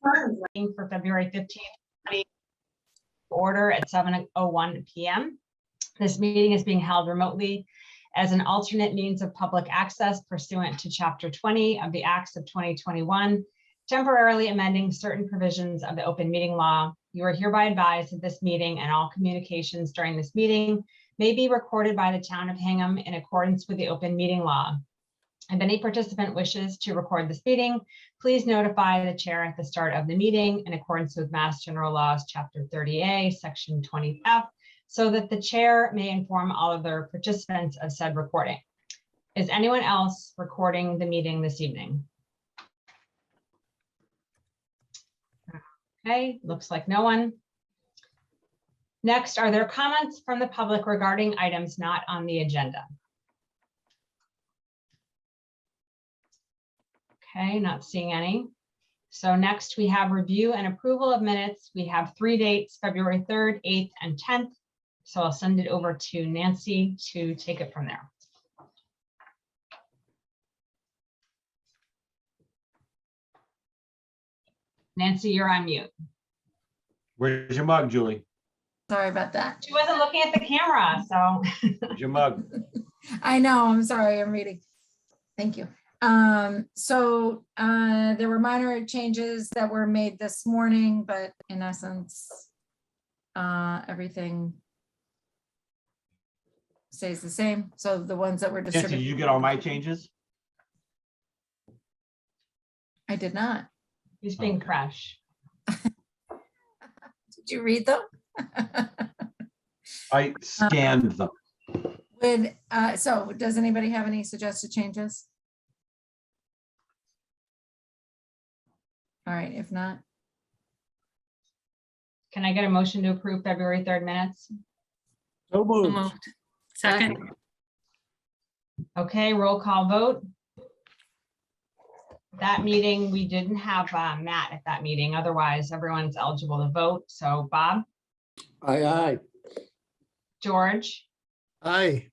For February 15th, order at 7:01 p.m. This meeting is being held remotely as an alternate means of public access pursuant to Chapter 20 of the Acts of 2021, temporarily amending certain provisions of the open meeting law. You are hereby advised that this meeting and all communications during this meeting may be recorded by the town of Hingham in accordance with the open meeting law. If any participant wishes to record this meeting, please notify the chair at the start of the meeting in accordance with Mass General Laws, Chapter 30A, Section 20F, so that the chair may inform all other participants of said recording. Is anyone else recording the meeting this evening? Okay, looks like no one. Next, are there comments from the public regarding items not on the agenda? Okay, not seeing any. So next we have review and approval of minutes. We have 3 dates, February 3rd, 8th, and 10th. So I'll send it over to Nancy to take it from there. Nancy, you're on mute. Where's your mug, Julie? Sorry about that. She wasn't looking at the camera, so. Where's your mug? I know, I'm sorry, I'm reading. Thank you. There were minor changes that were made this morning, but in essence, everything stays the same. So the ones that were Nancy, distributed. did you get all my changes? I did not. He's being fresh. Did you read them? I scanned them. So does anybody have any suggested changes? All right, if not, Can I get a motion to approve February 3rd minutes? So moved. Moved. Second. Okay, roll call vote. That meeting, we didn't have Matt at that meeting. Otherwise, everyone's eligible to vote. So Bob, Aye, aye. George, Aye.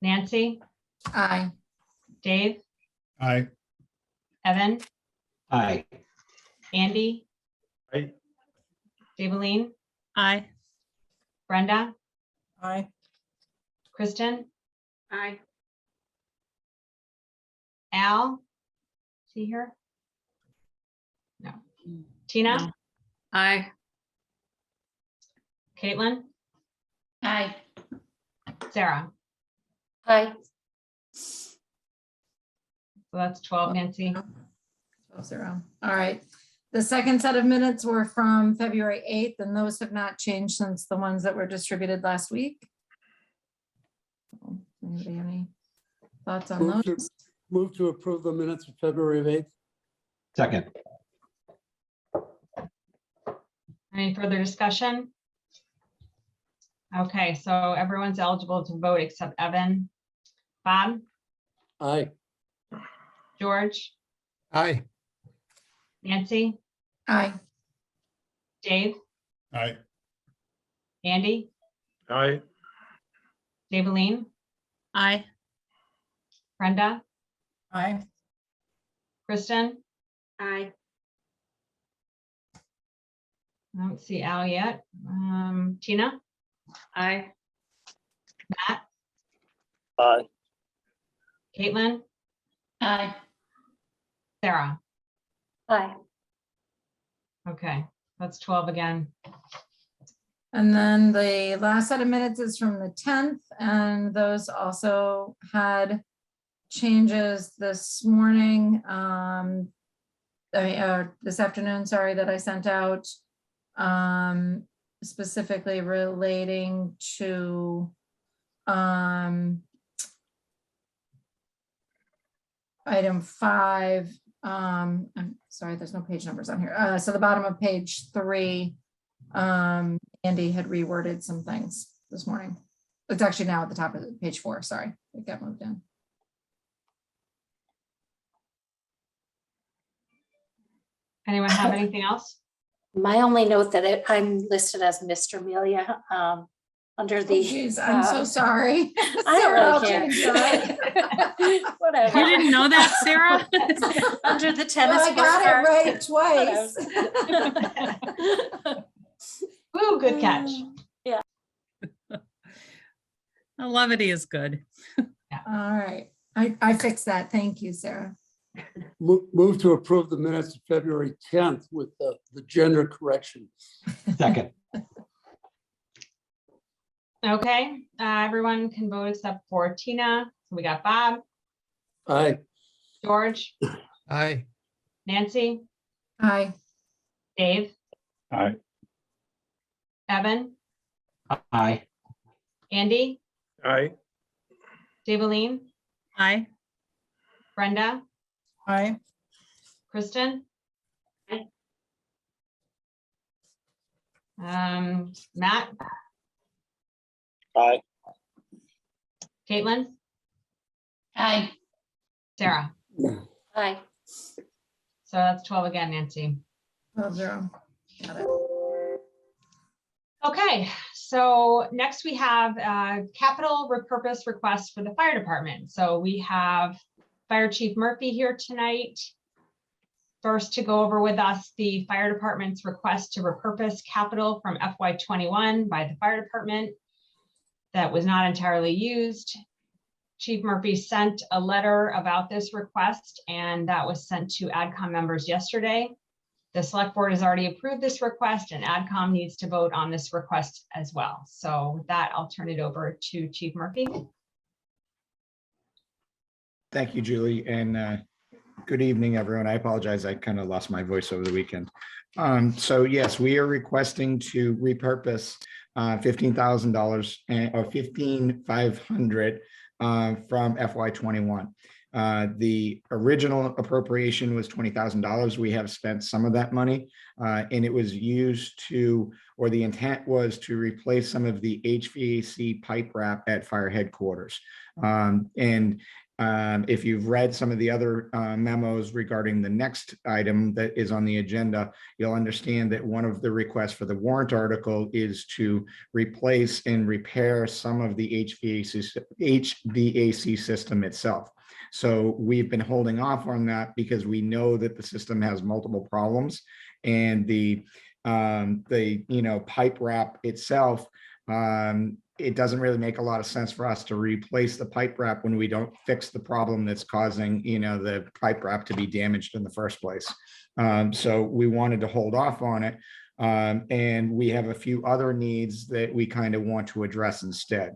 Nancy, aye. Dave, Aye. Evan, Aye. Andy, Aye. Daveline, Aye. Brenda, Aye. Kristen, Aye. Al, is he here? No. Tina, No. Aye. Caitlin, Aye. Sarah. Aye. So that's 12, Nancy. 12-0. All right. The second set of minutes were from February 8th, and those have not changed since the ones that were distributed last week. Anybody have any thoughts on those? Move to approve the minutes of February 8th. Second. Any further discussion? Okay, so everyone's eligible to vote except Evan. Bob, Aye. George, Aye. Nancy, Aye. Dave, Aye. Andy, Aye. Daveline, Aye. Brenda, Aye. Kristen. Aye. I don't see Al yet. Tina, Aye. Matt, Aye. Caitlin, Aye. Sarah. Aye. Okay, that's 12 again. And then the last set of minutes is from the 10th, and those also had changes this morning. This afternoon, sorry, that I sent out, specifically relating to item 5. I'm sorry, there's no page numbers on here. So the bottom of page 3, Andy had reworded some things this morning. It's actually now at the top of page 4. Sorry, it got moved in. Anyone have anything else? My only note that I'm listed as Mr. Amelia. under Oh, the. geez, I'm so sorry. I Sarah, don't I'll really care. change that. Whatever. You didn't know that, Sarah? Under the Well, tennis. I got it postcard. right twice. Ooh, good catch. Levity is good. All right, I fixed that. Thank you, Sarah. Move to approve the minutes of February 10th with the gender correction. Second. Okay, everyone can vote except for Tina. So we got Bob, Aye. George, Aye. Nancy, Hi, Dave, Aye. Evan, Aye. Andy, Aye. Daveline, Aye. Brenda, hi. Kristen. Aye. Matt, Aye. Caitlin, Aye. Sarah. Aye. So that's 12 again, Nancy. 12-0. Got it. Okay, so next we have a capital repurpose request for the fire department. So we have Fire Chief Murphy here tonight. First, to go over with us the fire department's request to repurpose capital from FY21 by the fire department that was not entirely used. Chief Murphy sent a letter about this request, and that was sent to AdCom members yesterday. The select board has already approved this request, and AdCom needs to vote on this request as well. So with that, I'll turn it over to Chief Murphy. Thank you, Julie, and good evening, everyone. I apologize. I kind of lost my voice over the weekend. So yes, we are requesting to repurpose $15,000 or $15,500 from FY21. The original appropriation was $20,000. We have spent some of that money, and it was used to, or the intent was to replace some of the HVAC pipe wrap at fire headquarters. If you've read some of the other memos regarding the next item that is on the agenda, you'll understand that one of the requests for the warrant article is to replace and repair some of the HVAC system itself. So we've been holding off on that because we know that the system has multiple problems, and the pipe wrap itself, it doesn't really make a lot of sense for us to replace the pipe wrap when we don't fix the problem that's causing, the pipe wrap to be damaged in the first place. So we wanted to hold off on it. And we have a few other needs that we kind of want to address instead.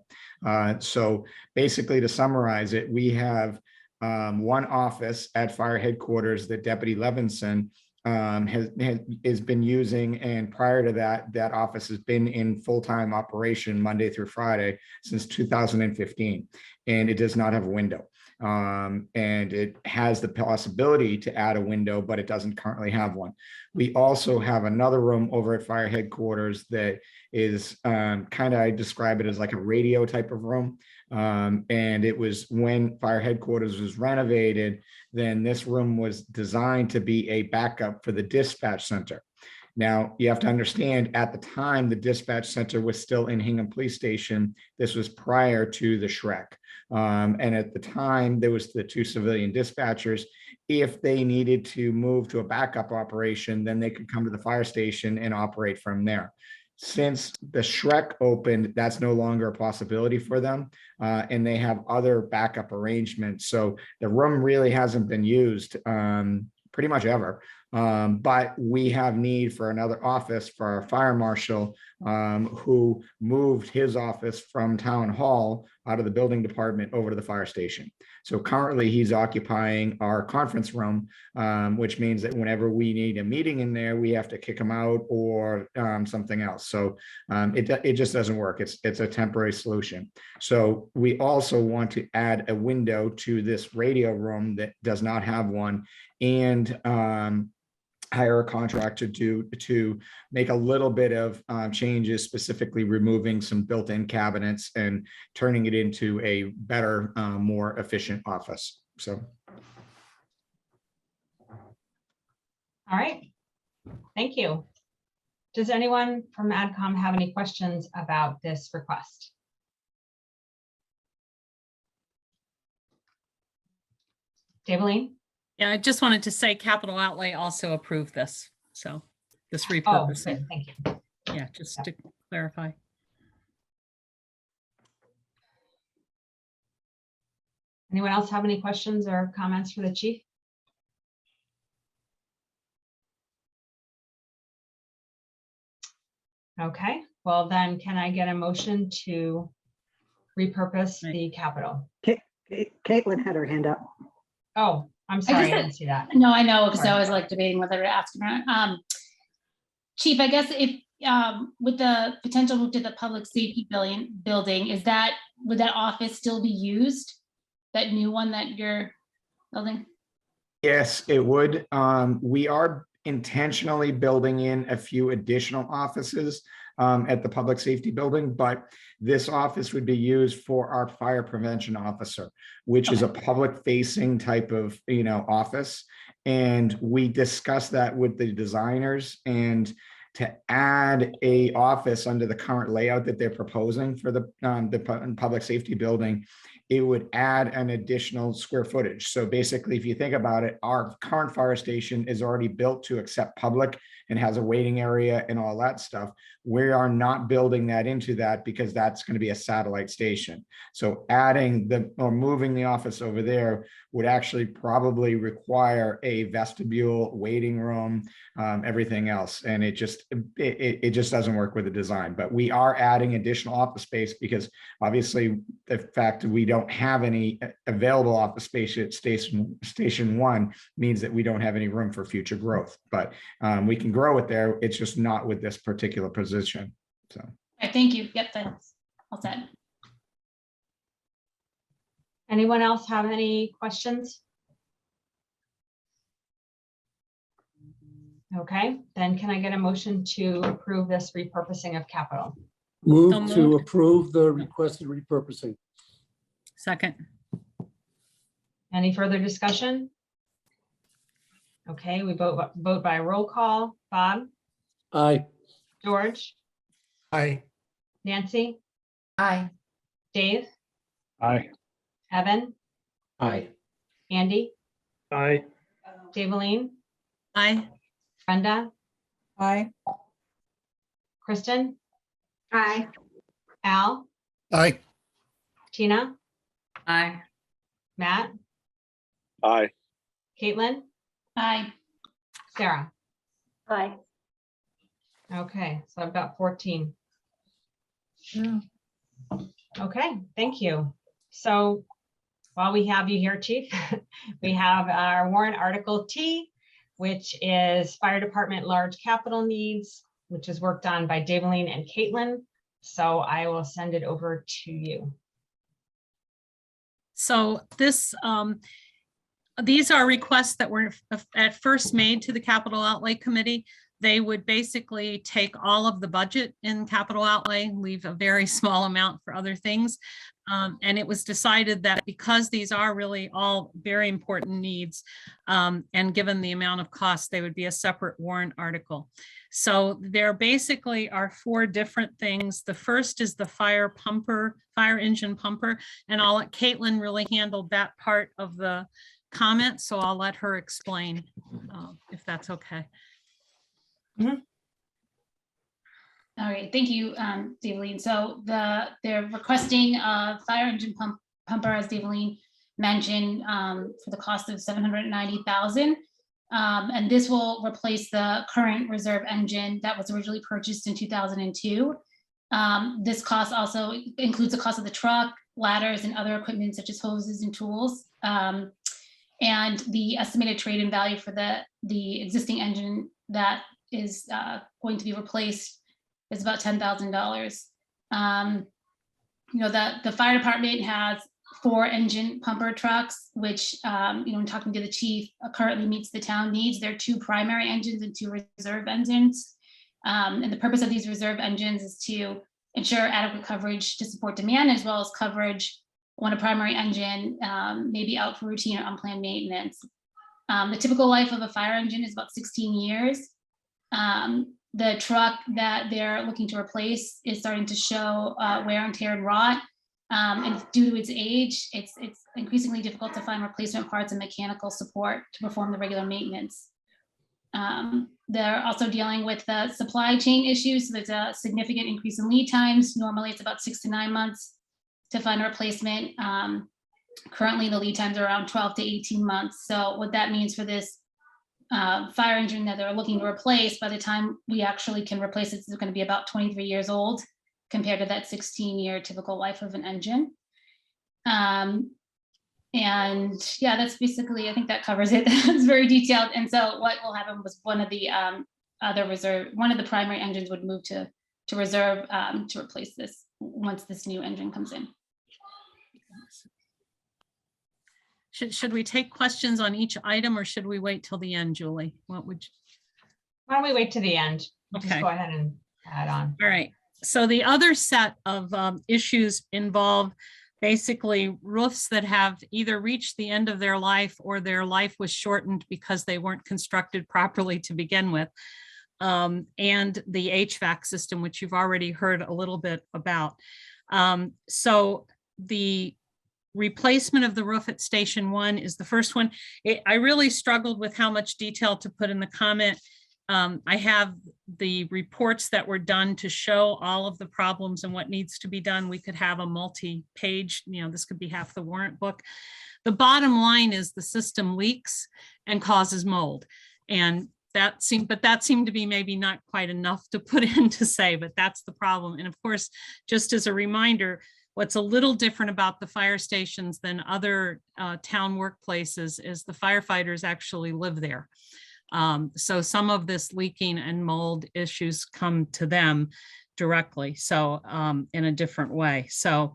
So basically, to summarize it, we have one office at fire headquarters that Deputy Levinson has been using, and prior to that, that office has been in full-time operation Monday through Friday since 2015, and it does not have a window. And it has the possibility to add a window, but it doesn't currently have one. We also have another room over at fire headquarters that is I describe it as like a radio type of room. And it was when fire headquarters was renovated, then this room was designed to be a backup for the dispatch center. Now, you have to understand, at the time, the dispatch center was still in Hingham Police Station. This was prior to the Shrek. And at the time, there was the two civilian dispatchers. If they needed to move to a backup operation, then they could come to the fire station and operate from there. Since the Shrek opened, that's no longer a possibility for them, and they have other backup arrangements. So the room really hasn't been used pretty much ever. But we have need for another office for our fire marshal, who moved his office from town hall out of the building department over to the fire station. So currently he's occupying our conference room, which means that whenever we need a meeting in there, we have to kick him out or something else. So it just doesn't work. It's a temporary solution. So we also want to add a window to this radio room that does not have one, and hire a contractor to make a little bit of changes, specifically removing some built-in cabinets and turning it into a better, more efficient office. So. All right, thank you. Does anyone from AdCom have any questions about this request? Daveline? Yeah, I just wanted to say capital outlay also approved this. So this Oh, repurposing. good, thank you. Yeah, just to clarify. Anyone else have any questions or comments for the chief? Okay, well then, can I get a motion to repurpose the capital? Caitlin had her hand up. Oh, I'm sorry, I didn't see that. No, I know, because Sorry. I was like debating whether to ask or not. Chief, I guess if, with the potential move to the public safety building, would that office still be used? That new one that you're building? Yes, it would. We are intentionally building in a few additional offices at the public safety building, but this office would be used for our fire prevention officer, which is a public facing type of, office. And we discussed that with the designers, and to add a office under the current layout that they're proposing for the public safety building, it would add an additional square footage. So basically, if you think about it, our current fire station is already built to accept public and has a waiting area and all that stuff. We are not building that into that because that's going to be a satellite station. So adding or moving the office over there would actually probably require a vestibule, waiting room, everything else. And it just doesn't work with the design. But we are adding additional office space because obviously the fact that we don't have any available office space at station 1 means that we don't have any room for future growth. But we can grow it there. It's just not with this particular position. So. All right, thank you. Yep, that's all set. Anyone else have any questions? Okay, then can I get a motion to approve this repurposing of capital? Move So to moved. approve the requested repurposing. Second. Any further discussion? Okay, we vote by roll call. Bob, Aye. George, Aye. Nancy, Aye. Dave, Aye. Evan, Aye. Andy, Aye. Daveline, Aye. Brenda, Aye. Kristen, Aye. Al, Aye. Tina, Aye. Matt, Aye. Caitlin, Aye. Sarah. Aye. Okay, so I've got 14. Yeah. Okay, thank you. So while we have you here, Chief, we have our warrant article T, which is fire department large capital needs, which is worked on by Daveline and Caitlin. So I will send it over to you. So these are requests that were at first made to the capital outlay committee. They would basically take all of the budget in capital outlay, leave a very small amount for other things. And it was decided that because these are really all very important needs, and given the amount of cost, they would be a separate warrant article. So there basically are 4 different things. The first is the fire engine pumper, and I'll let Caitlin really handle that part of the comment. So I'll let her explain if that's okay. All right, thank you, Daveline. So they're requesting a fire engine pumper, as Daveline mentioned, for the cost of $790,000. And this will replace the current reserve engine that was originally purchased in 2002. This cost also includes the cost of the truck, ladders, and other equipment such as hoses and tools. And the estimated trade-in value for the existing engine that is going to be replaced is about $10,000. The fire department has 4 engine pumper trucks, which, when talking to the chief, currently meets the town needs. There are 2 primary engines and 2 reserve engines. And the purpose of these reserve engines is to ensure adequate coverage to support demand, as well as coverage when a primary engine may be out for routine or unplanned maintenance. The typical life of a fire engine is about 16 years. The truck that they're looking to replace is starting to show wear and tear and rot. And due to its age, it's increasingly difficult to find replacement parts and mechanical support to perform the regular maintenance. They're also dealing with the supply chain issues. So there's a significant increase in lead times. Normally it's about 6 to 9 months to find a replacement. Currently the lead times are around 12 to 18 months. So what that means for this fire engine that they're looking to replace, by the time we actually can replace it, it's going to be about 23 years old compared to that 16-year typical life of an engine. And yeah, that's basically, I think that covers it. It's very detailed. And so what will happen was one of the primary engines would move to reserve to replace this once this new engine comes in. Should we take questions on each item or should we wait till the end, Julie? What would you? Why don't we wait to the end? Just Okay. go ahead and add on. All right. So the other set of issues involve basically roofs that have either reached the end of their life or their life was shortened because they weren't constructed properly to begin with. And the HVAC system, which you've already heard a little bit about. So the replacement of the roof at Station 1 is the first one. I really struggled with how much detail to put in the comment. I have the reports that were done to show all of the problems and what needs to be done. We could have a multi-page, this could be half the warrant book. The bottom line is the system leaks and causes mold. And that seemed to be maybe not quite enough to put in to say, but that's the problem. And of course, just as a reminder, what's a little different about the fire stations than other town workplaces is the firefighters actually live there. So some of this leaking and mold issues come to them directly, so in a different way. So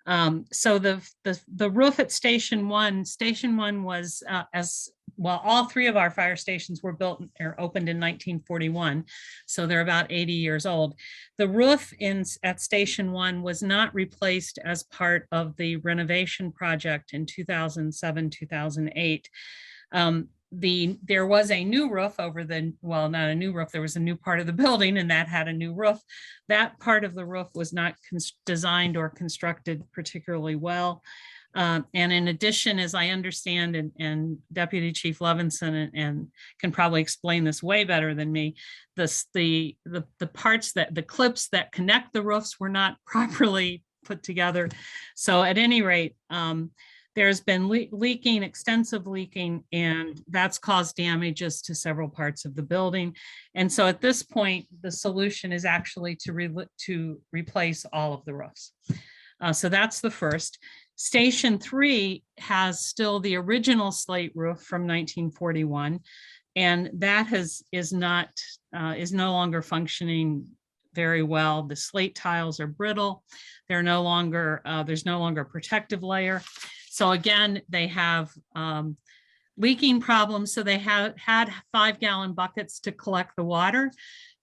the roof at Station 1 was as well, all three of our fire stations were built or opened in 1941, so they're about 80 years old. The roof at Station 1 was not replaced as part of the renovation project in 2007, 2008. There was a new roof over not a new roof, there was a new part of the building and that had a new roof. That part of the roof was not designed or constructed particularly well. And in addition, as I understand, and Deputy Chief Levinson and can probably explain this way better than me, the parts the clips that connect the roofs were not properly put together. So at any rate, there's been leaking, extensive leaking, and that's caused damages to several parts of the building. And so at this point, the solution is actually to replace all of the roofs. So that's the first. Station 3 has still the original slate roof from 1941, and that is no longer functioning very well. The slate tiles are brittle. They're no longer there's no longer a protective layer. So again, they have leaking problems. So they had 5-gallon buckets to collect the water,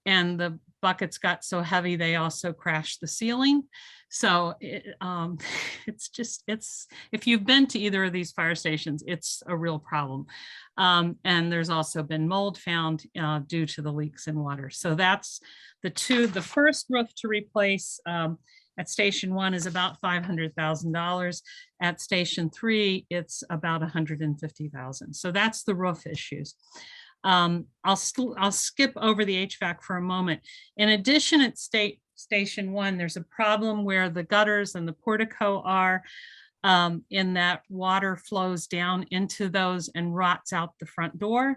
and the buckets got so heavy they also crashed the ceiling. So it's if you've been to either of these fire stations, it's a real problem. And there's also been mold found due to the leaks in water. So that's the first roof to replace at Station 1 is about $500,000. At Station 3, it's about $150,000. So that's the roof issues. I'll skip over the HVAC for a moment. In addition, at Station 1, there's a problem where the gutters and the portico are in that water flows down into those and rots out the front door.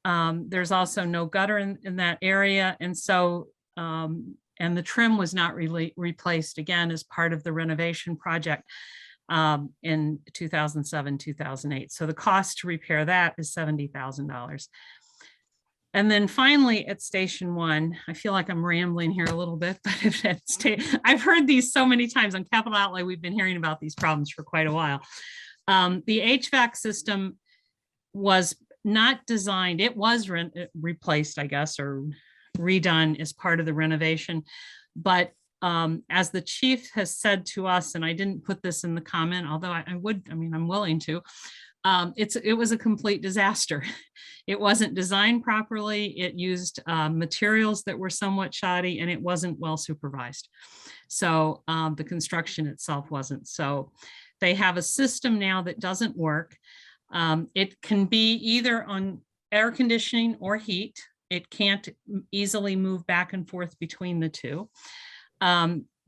There's also no gutter in that area. And so, and the trim was not really replaced again as part of the renovation project in 2007, 2008. So the cost to repair that is $70,000. And then finally at Station 1, I feel like I'm rambling here a little bit, but I've heard these so many times on Capital Outlay. We've been hearing about these problems for quite a while. The HVAC system was not designed. It was replaced, I guess, or redone as part of the renovation. But as the chief has said to us, and I didn't put this in the comment, although I'm willing to, It was a complete disaster. It wasn't designed properly. It used materials that were somewhat shoddy, and it wasn't well supervised. So the construction itself wasn't. So they have a system now that doesn't work. It can be either on air conditioning or heat. It can't easily move back and forth between the two.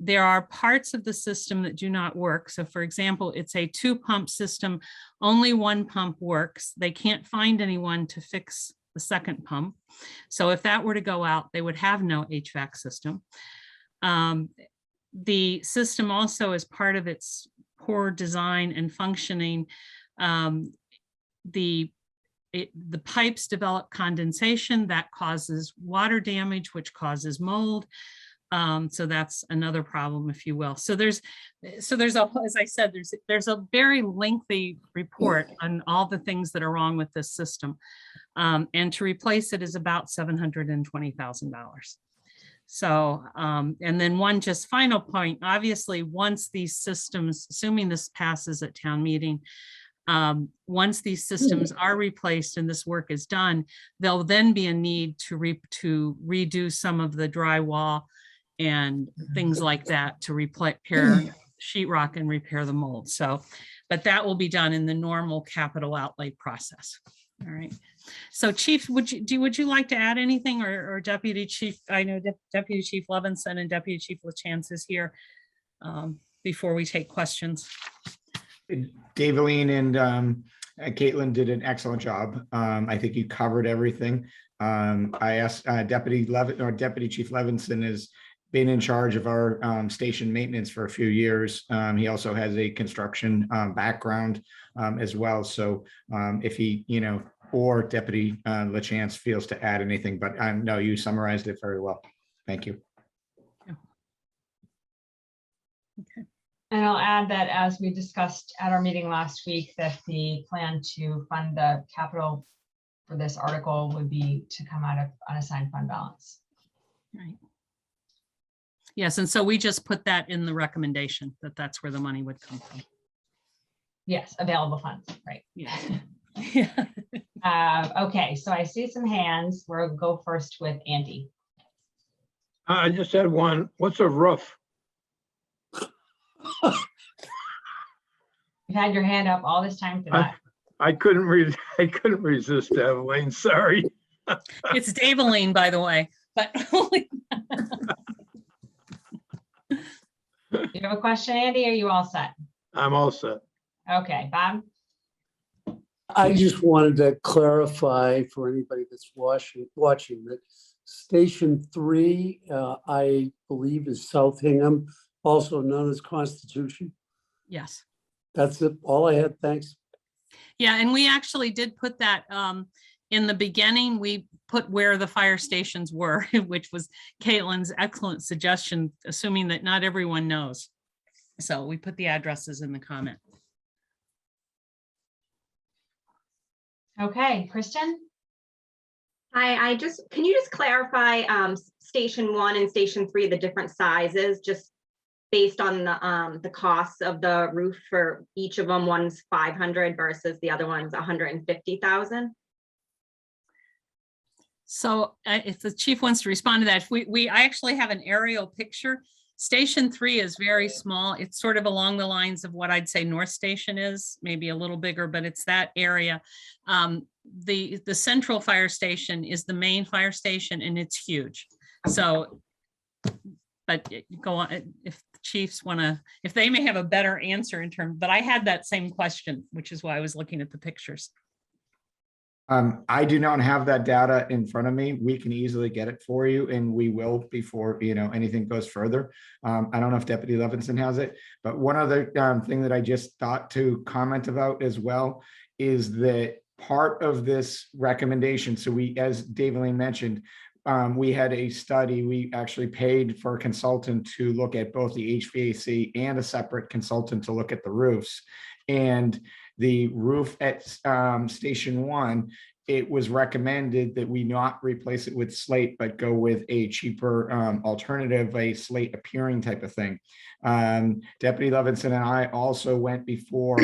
There are parts of the system that do not work. So for example, it's a 2-pump system. Only 1 pump works. They can't find anyone to fix the second pump. So if that were to go out, they would have no HVAC system. The system also, as part of its poor design and functioning, the pipes develop condensation that causes water damage, which causes mold. So that's another problem, if you will. So there's as I said, there's a very lengthy report on all the things that are wrong with this system. And to replace it is about $720,000. So, and then one just final point, obviously, once these systems, assuming this passes at town meeting, once these systems are replaced and this work is done, there'll then be a need to redo some of the drywall and things like that to repair sheetrock and repair the mold. So, but that will be done in the normal capital outlay process. All right. So Chief, would you like to add anything, or Deputy Chief? I know Deputy Chief Levinson and Deputy Chief LaChance is here before we take questions. Daveline and Caitlin did an excellent job. I think you covered everything. I asked Deputy Chief Levinson has been in charge of our station maintenance for a few years. He also has a construction background as well. So if he, or Deputy LaChance feels to add anything, but no, you summarized it very well. Thank you. Okay. And I'll add that, as we discussed at our meeting last week, that the plan to fund the capital for this article would be to come out of unassigned fund balance. Right. Yes, and so we just put that in the recommendation that that's where the money would come from. Yes, available funds, right. Yeah. Yeah. Okay, so I see some hands. We'll go first with Andy. I just had one. What's a roof? You've had your hand up all this time for that. I couldn't resist, Evelyn. Sorry. It's Daveline, by the way, but You have a question, Andy? Are you all set? I'm all set. Okay, Bob? I just wanted to clarify for anybody that's watching that Station 3, I believe, is South Hingham, also known as Constitution. yes. That's it. All I had. Thanks. Yeah, and we actually did put that in the beginning. We put where the fire stations were, which was Caitlin's excellent suggestion, assuming that not everyone knows. So we put the addresses in the comment. Okay, Kristen? Hi, can you just clarify Station 1 and Station 3, the different sizes, just based on the costs of the roof for each of them? One's 500 versus the other one's 150,000. So if the chief wants to respond to that, I actually have an aerial picture. Station 3 is very small. It's sort of along the lines of what I'd say North Station is, maybe a little bigger, but it's that area. The central fire station is the main fire station, and it's huge. So, but go on, if the chiefs want to, if they may have a better answer in terms, but I had that same question, which is why I was looking at the pictures. I do not have that data in front of me. We can easily get it for you, and we will before anything goes further. I don't know if Deputy Levinson has it, but one other thing that I just thought to comment about as well is that part of this recommendation. So we, as Daveline mentioned, we had a study. We actually paid for a consultant to look at both the HVAC and a separate consultant to look at the roofs. And the roof at Station 1, it was recommended that we not replace it with slate, but go with a cheaper alternative, a slate appearing type of thing. Deputy Levinson and I also went before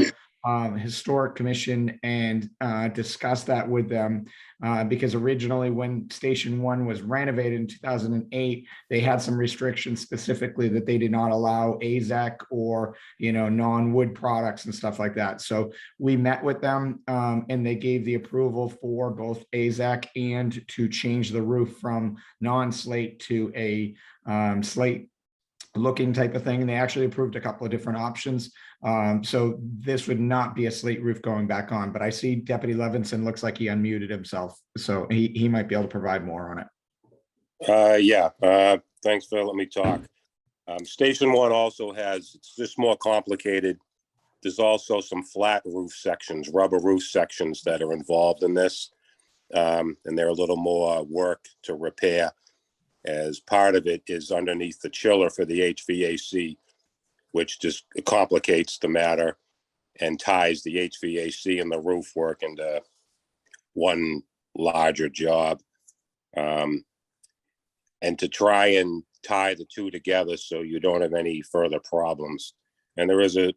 Historic Commission and discuss that with them. Because originally when Station 1 was renovated in 2008, they had some restrictions specifically that they did not allow AZAC or, non-wood products and stuff like that. So we met with them and they gave the approval for both AZAC and to change the roof from non-slate to a slate looking type of thing. And they actually approved a couple of different options. So this would not be a slate roof going back on, but I see Deputy Levinson looks like he unmuted himself. So he might be able to provide more on it. Yeah, thanks for letting me talk. Station 1 also has, it's just more complicated. There's also some flat roof sections, rubber roof sections that are involved in this. And they're a little more work to repair, as part of it is underneath the chiller for the HVAC, which just complicates the matter and ties the HVAC and the roof work into one larger job. And to try and tie the two together so you don't have any further problems. And there is a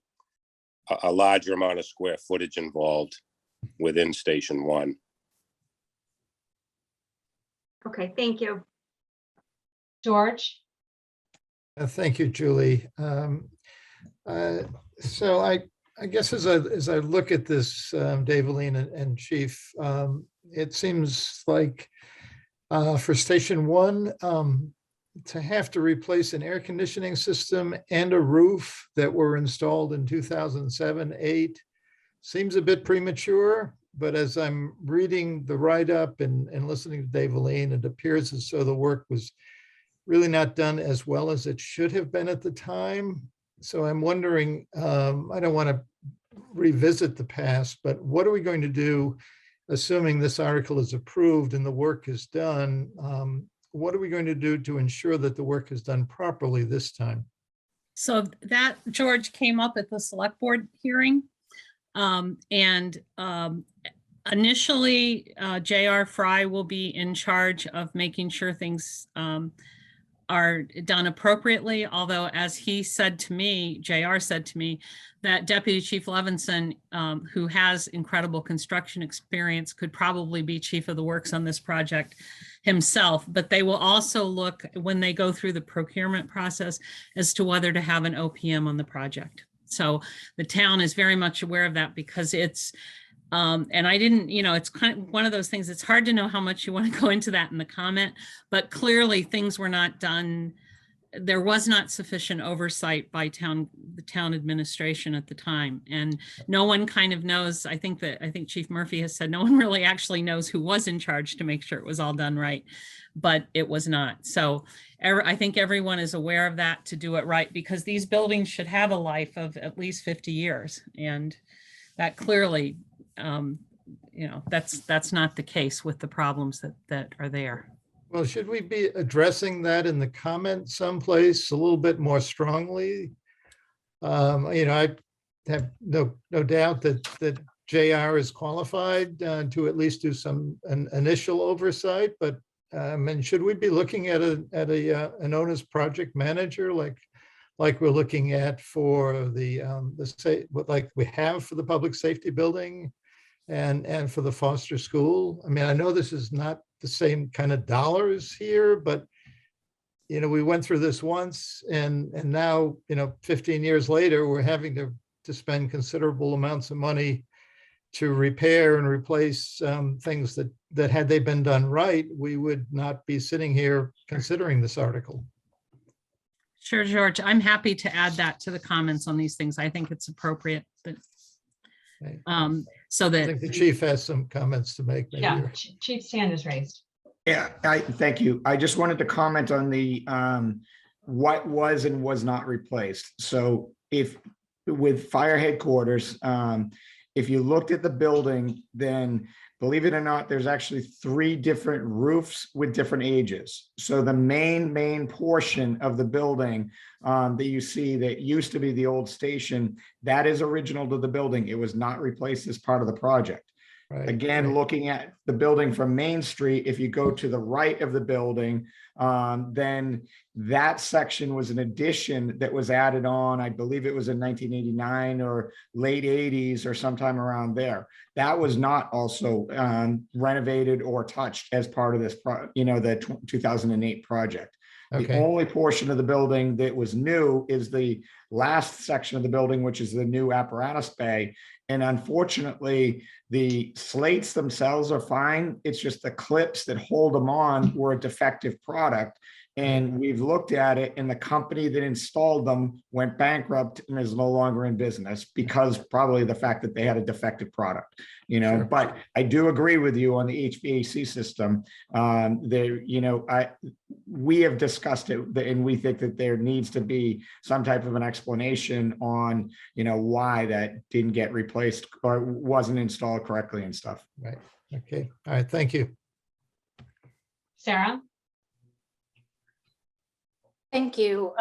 larger amount of square footage involved within Station 1. Okay, thank you. George? Thank you, Julie. So I guess as I look at this, Daveline and Chief, it seems like for Station 1, to have to replace an air conditioning system and a roof that were installed in 2007-8 seems a bit premature. But as I'm reading the write-up and listening to Daveline, it appears as though the work was really not done as well as it should have been at the time. So I'm wondering, I don't want to revisit the past, but what are we going to do, assuming this article is approved and the work is done? What are we going to do to ensure that the work is done properly this time? So that, George, came up at the select board hearing. Initially, J.R. Fry will be in charge of making sure things are done appropriately. Although, as he said to me, J.R. said to me, that Deputy Chief Levinson, who has incredible construction experience, could probably be Chief of the Works on this project himself. But they will also look, when they go through the procurement process, as to whether to have an OPM on the project. So the town is very much aware of that, because it's, and I didn't, it's kind of one of those things, it's hard to know how much you want to go into that in the comment, but clearly things were not done. There was not sufficient oversight by the town administration at the time. And no one kind of knows, I think Chief Murphy has said, no one really actually knows who was in charge to make sure it was all done right, but it was not. So I think everyone is aware of that, to do it right, because these buildings should have a life of at least 50 years. And that clearly, that's not the case with the problems that are there. Well, should we be addressing that in the comment someplace a little bit more strongly? I have no doubt that JR is qualified to at least do an initial oversight, but and should we be looking at an owner's project manager like we're looking at for like we have for the public safety building and for the Foster School? I mean, I know this is not the same kind of dollars here, but we went through this once, and now 15 years later we're having to spend considerable amounts of money to repair and replace things that had they been done right, we would not be sitting here considering this article. Sure, George, I'm happy to add that to the comments on these things. I think it's appropriate, but so that I think the chief has some comments to make. Maybe. Yeah, Chief's hand is raised. Yeah, thank you. I just wanted to comment on the what was and was not replaced. So if with fire headquarters, if you looked at the building, then believe it or not, there's actually 3 different roofs with different ages. So the main portion of the building that you see that used to be the old station, that is original to the building. It was not replaced as part of the project. Right. Again, right. looking at the building from Main Street, if you go to the right of the building, then that section was an addition that was added on, I believe it was in 1989 or late 80s or sometime around there. That was not also renovated or touched as part of this, the 2008 project. The Okay. only portion of the building that was new is the last section of the building, which is the new apparatus bay. And unfortunately, the slates themselves are fine. It's just the clips that hold them on were a defective product. And we've looked at it, and the company that installed them went bankrupt and is no longer in business because probably the fact that they had a defective product, Sure. But I do agree with you on the HVAC system. We have discussed it, and we think that there needs to be some type of an explanation on, why that didn't get replaced or wasn't installed correctly and stuff. Right. Okay. All right. Thank you. Sarah? Thank you.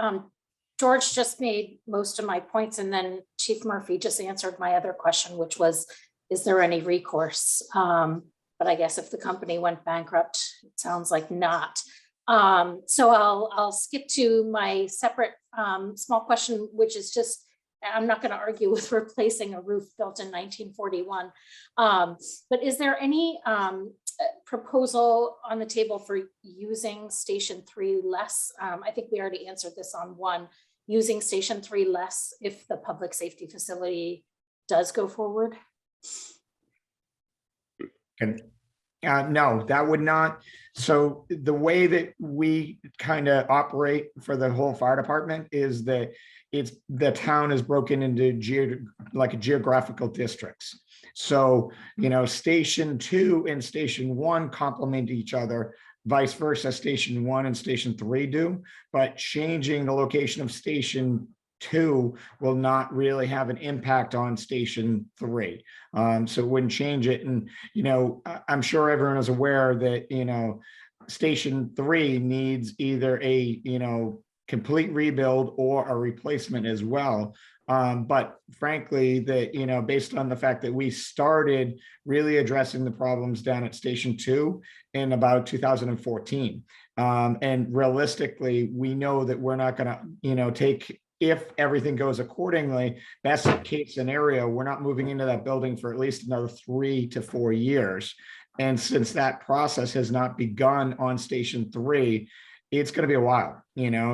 George just made most of my points, and then Chief Murphy just answered my other question, which was, is there any recourse? But I guess if the company went bankrupt, it sounds like not. So I'll skip to my separate small question, which is just, I'm not going to argue with replacing a roof built in 1941. But is there any proposal on the table for using Station 3 less? I think we already answered this on 1, using Station 3 less if the public safety facility does go forward? And no, that would not. So the way that we kind of operate for the whole fire department is that the town is broken into geographical districts. So, Station 2 and Station 1 complement each other, vice versa, Station 1 and Station 3 do, but changing the location of Station 2 will not really have an impact on Station 3. So it wouldn't change it. And, I'm sure everyone is aware that, Station 3 needs either a, complete rebuild or a replacement as well. But frankly, that, based on the fact that we started really addressing the problems down at Station 2 in about 2014. And realistically, we know that we're not going to, take, if everything goes accordingly, best case scenario, we're not moving into that building for at least another 3 to 4 years. And since that process has not begun on Station 3, it's going to be a while,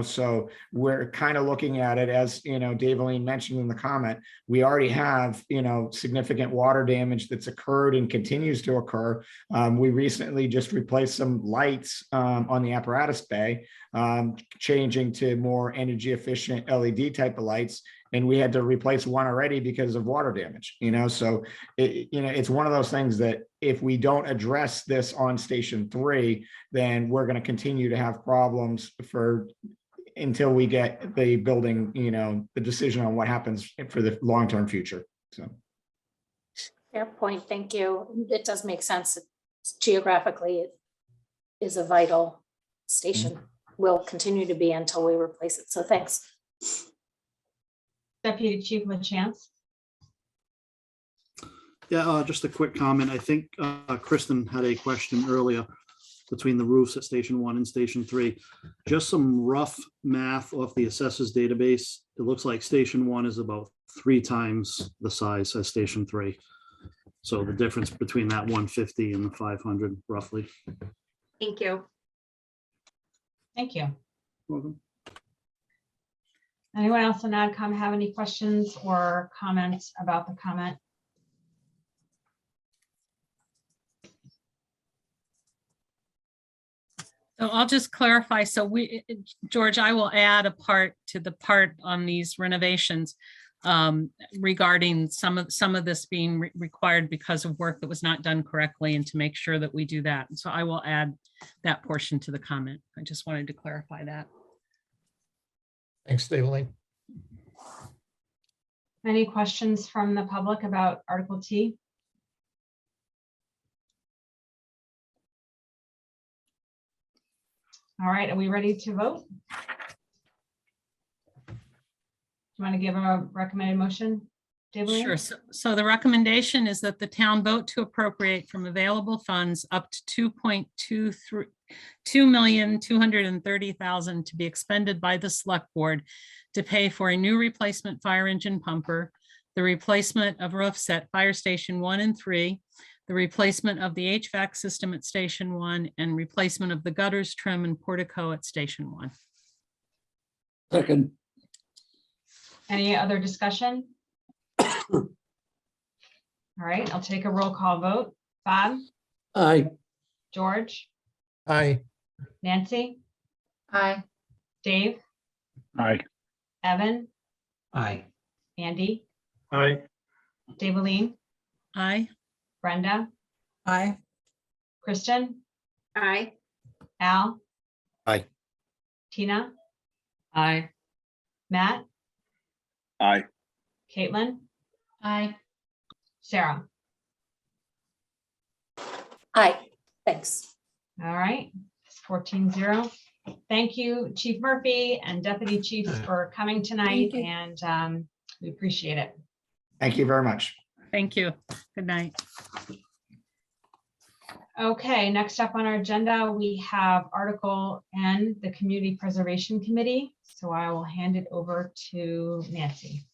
so we're kind of looking at it as, Daveline mentioned in the comment, we already have, significant water damage that's occurred and continues to occur. We recently just replaced some lights on the apparatus bay, changing to more energy efficient LED type of lights. And we had to replace one already because of water damage, so it's one of those things that if we don't address this on Station 3, then we're going to continue to have problems until we get the building, the decision on what happens for the long-term future. So. Fair point. Thank you. It does make sense. Geographically, it is a vital station. Will continue to be until we replace it. So thanks. Deputy Chief LaChance? Yeah, just a quick comment. I think Kristen had a question earlier between the roofs at Station 1 and Station 3. Just some rough math off the assessors database. It looks like Station 1 is about 3 times the size as Station 3. So the difference between that 150 and the 500 roughly. Thank you. Thank you. Welcome. Anyone else on AdCom have any questions or comments about the comment? So I'll just clarify. So George, I will add a part to the part on these renovations regarding some of this being required because of work that was not done correctly, and to make sure that we do that. And so I will add that portion to the comment. I just wanted to clarify that. Thanks, Daveline. Any questions from the public about Article T? All right, are we ready to vote? Do you want to give a recommended motion, David? Sure. So the recommendation is that the town vote to appropriate from available funds up to 2,230,000 to be expended by the select board to pay for a new replacement fire engine pumper, the replacement of roofs at Fire Station 1 and 3, the replacement of the HVAC system at Station 1, and replacement of the gutters, trim, and portico at Station 1. Second. Any other discussion? All right, I'll take a roll call vote. Bob, Aye. George, Aye. Nancy, Aye. Dave, Aye. Evan, Aye. Andy, Aye. Daveline, Aye. Brenda, Aye. Kristen, Aye. Al. Aye. Tina, Aye. Matt, Aye. Caitlin, Aye. Sarah. Aye, thanks. All right, it's 14-0. Thank you, Chief Murphy and Deputy Chiefs for coming tonight, you. and we appreciate it. Thank you very much. Thank you. Good night. Okay, next up on our agenda, we have Article N, the Community Preservation Committee. So I will hand it over to Nancy.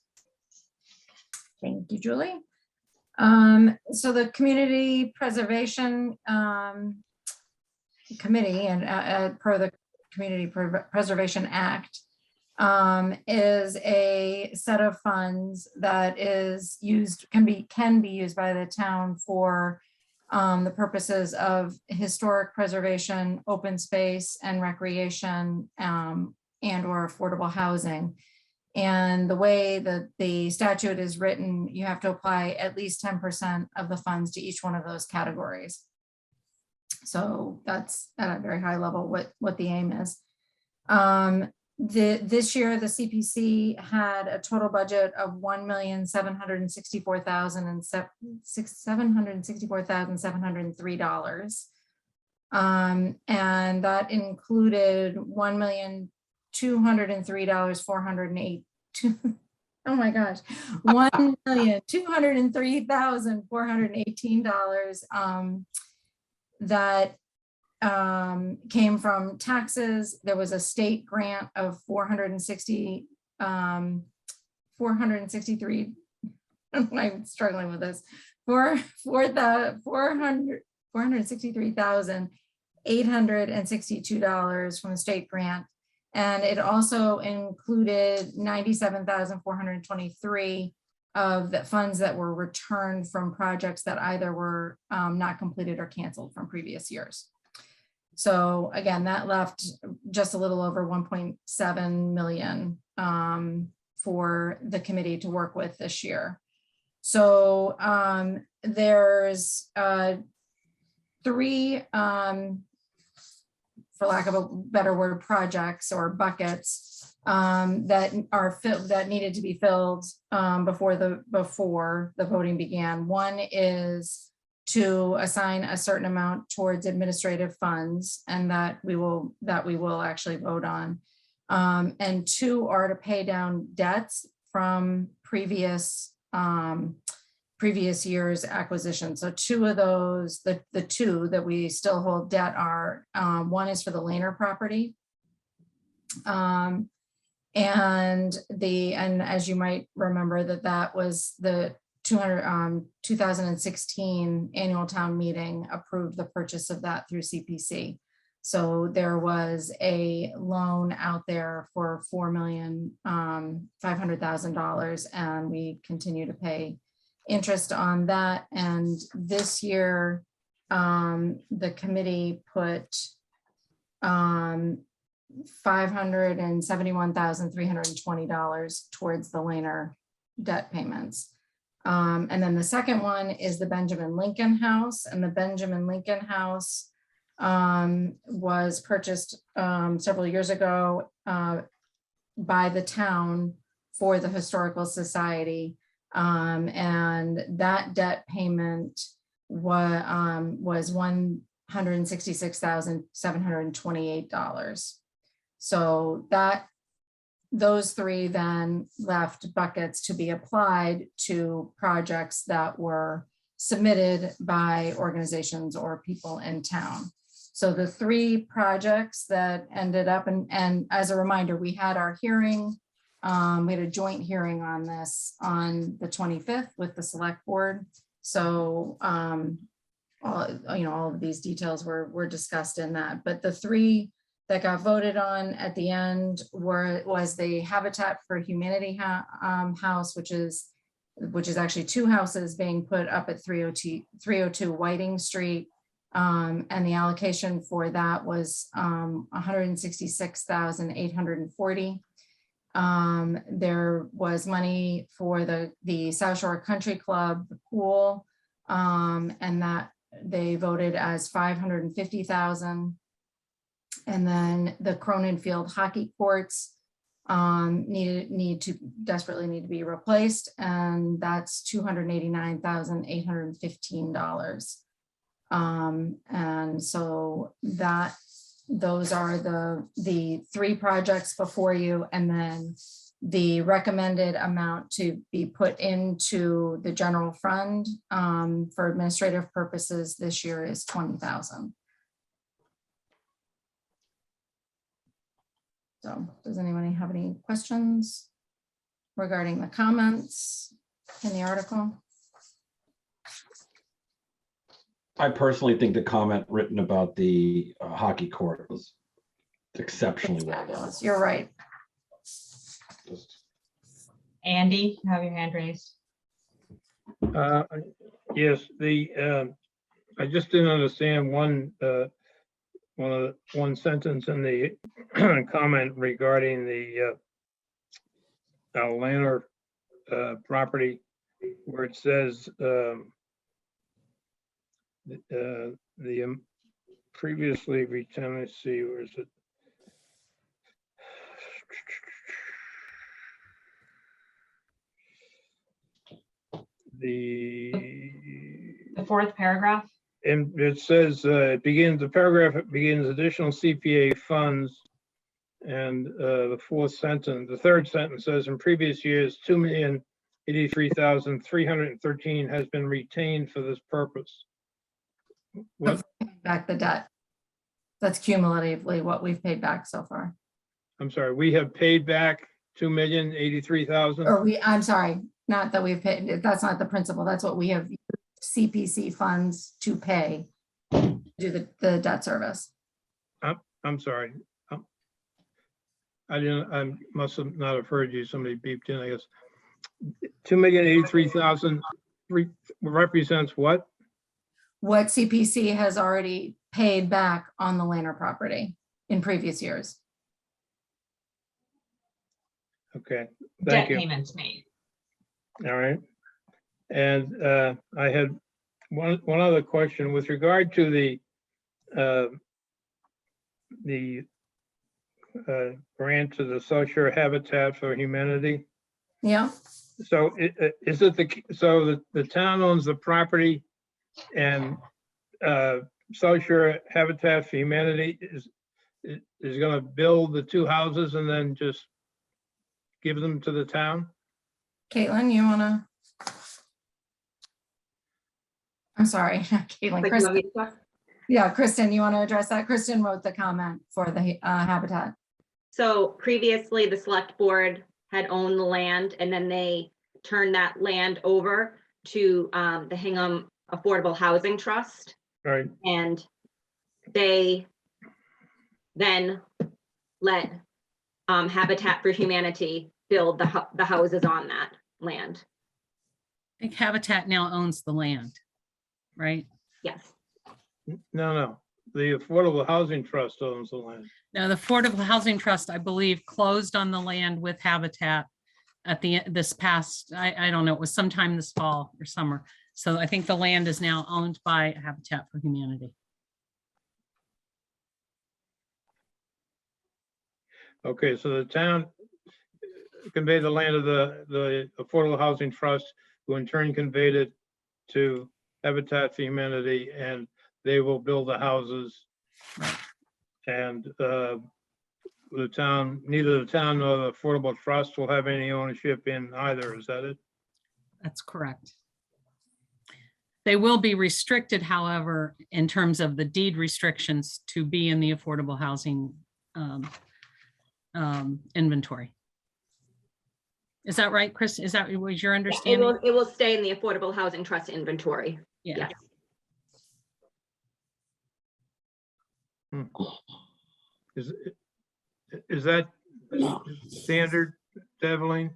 Thank you, Julie. So the Community Preservation Committee and per the Community Preservation Act is a set of funds that is used, can be used by the town for the purposes of historic preservation, open space and recreation, and or affordable housing. And the way that the statute is written, you have to apply at least 10% of the funds to each one of those categories. So that's at a very high level what the aim is. This year, the CPC had a total budget of $1,764,703. And that included $1,203,408. Oh my gosh, $1,203,418 that came from taxes. There was a state grant of 463. I'm struggling with this. $463,862 from the state grant. And it also included $97,423 of the funds that were returned from projects that either were not completed or canceled from previous years. So again, that left just a little over 1.7 million for the committee to work with this year. So there's three, for lack of a better word, projects or buckets that needed to be filled before the voting began. One is to assign a certain amount towards administrative funds, and that we will actually vote on. And two are to pay down debts from previous year's acquisition. So two of those, the two that we still hold debt are, one is for the Laner property. And as you might remember, that was the 2016 annual town meeting approved the purchase of that through CPC. So there was a loan out there for $4,500,000, and we continue to pay interest on that. And this year, the committee put $571,320 towards the Laner debt payments. And then the second one is the Benjamin Lincoln House, and the Benjamin Lincoln House was purchased several years ago by the town for the Historical Society. And that debt payment was $166,728. So that those three then left buckets to be applied to projects that were submitted by organizations or people in town. So the three projects that ended up, and as a reminder, we had our hearing, we had a joint hearing on this on the 25th with the select board. So all of these details were discussed in that, but the three that got voted on at the end was the Habitat for Humanity house, which is actually two houses being put up at 302 Whiting Street. And the allocation for that was $166,840. There was money for the South Shore Country Club, the pool, and that they voted as $550,000. And then the Cronenfield hockey courts desperately need to be replaced, and that's $289,815. And so those are the three projects before you, and then the recommended amount to be put into the general fund for administrative purposes this year is $20,000. So does anybody have any questions regarding the comments in the article? I personally think the comment written about the hockey court was exceptionally well done. Fabulous. You're right. Andy, you have your hand raised. Yes, I just didn't understand one sentence in the comment regarding the Lanner property, where it says the previously returned, let's see, where is it? The fourth paragraph. And it says, the paragraph begins additional CPA funds. And the third sentence says, in previous years, $2,083,313 has been retained for this purpose. What? Back the debt. That's cumulatively what we've paid back so far. I'm sorry, we have paid back $2,083,000? Or I'm sorry, not that we've paid, that's not the principal, that's what we have CPC funds to pay, do the debt service. I'm sorry. I must have not have heard you, somebody beeped in, I guess. $2,083,000 represents what? What CPC has already paid back on the Lanner property in previous years. Okay, Debt thank you. payments made. All right. And I had one other question with regard to the grant to the South Shore Habitat for Humanity. Yeah. So is it the town owns the property, and South Shore Habitat for Humanity is going to build the two houses and then just give them to the town? Caitlin, you wanna? I'm sorry, Caitlin, Kristen. Yeah, Kristen, you want to address that? Kristen wrote the comment for the Habitat. So previously, the select board had owned the land, and then they turned that land over to the Hingham Affordable Housing Trust. Right. And they then let Habitat for Humanity build the houses on that land. I think Habitat now owns the land, right? Yes. No. The Affordable Housing Trust owns the land. Now, the Affordable Housing Trust, I believe, closed on the land with Habitat at this past, I don't know, it was sometime this fall or summer. So I think the land is now owned by Habitat for Humanity. Okay, so the town conveyed the land of the Affordable Housing Trust, who in turn conveyed it to Habitat for Humanity, and they will build the houses. And the town, neither the town nor the Affordable Trust will have any ownership in either, is that it? That's correct. They will be restricted, however, in terms of the deed restrictions to be in the affordable housing inventory. Is that right, Chris? Is that was your understanding? It will stay in the Affordable Housing Trust inventory. Yeah. Yes. Is that standard, Evelyn?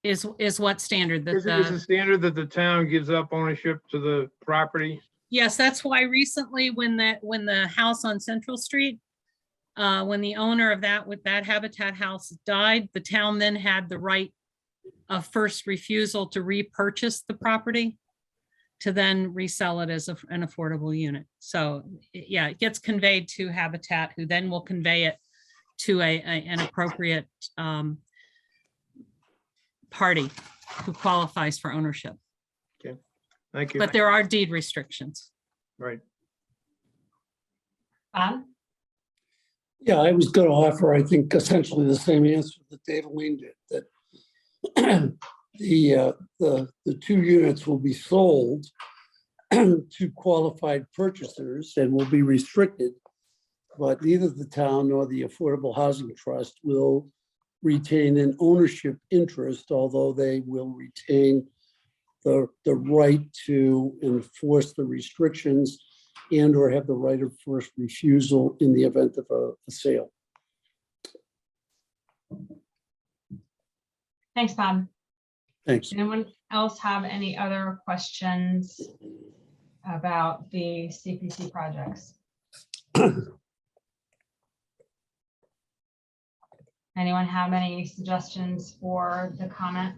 Is what standard that Is it standard that the town gives up ownership to the property? Yes, that's why recently when the house on Central Street, when the owner of that with that Habitat house died, the town then had the right of first refusal to repurchase the property to then resell it as an affordable unit. So yeah, it gets conveyed to Habitat, who then will convey it to an appropriate party who qualifies for ownership. Okay, thank you. But there are deed restrictions. Right. Yeah, I was going to offer, I think, essentially the same answer that Daveline did, that the 2 units will be sold to qualified purchasers and will be restricted, but neither the town nor the Affordable Housing Trust will retain an ownership interest, although they will retain the right to enforce the restrictions and or have the right of first refusal in the event of a sale. Thanks, Bob. Thanks. Anyone else have any other questions about the CPC projects? Anyone have any suggestions for the comment?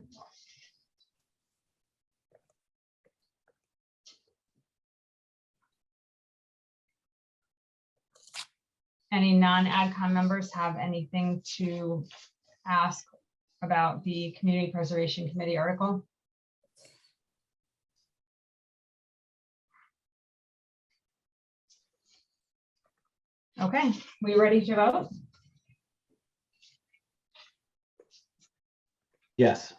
Any non-AdCom members have anything to ask about the Community Preservation Committee article? Okay, we ready to vote? Yes.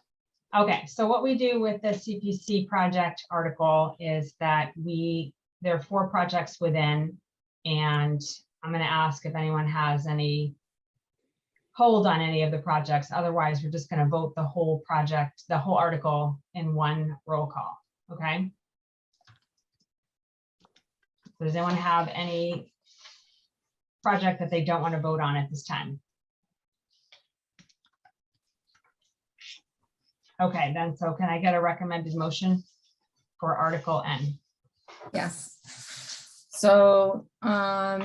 Okay, so what we do with the CPC project article is that there are 4 projects within, and I'm going to ask if anyone has any hold on any of the projects. Otherwise, we're just going to vote the whole project, the whole article in one roll call. Okay. Does anyone have any project that they don't want to vote on at this time? Okay, then, so can I get a recommended motion for Article N? Yes. So I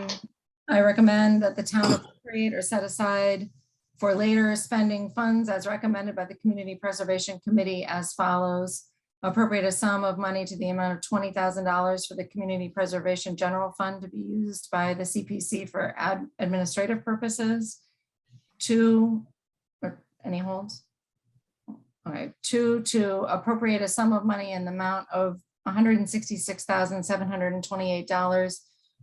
recommend that the town appropriate or set aside for later spending funds as recommended by the Community Preservation Committee as follows. Appropriate a sum of money to the amount of $20,000 for the Community Preservation General Fund to be used by the CPC for administrative purposes. 2, or any holds? All right, 2, to appropriate a sum of money in the amount of $166,728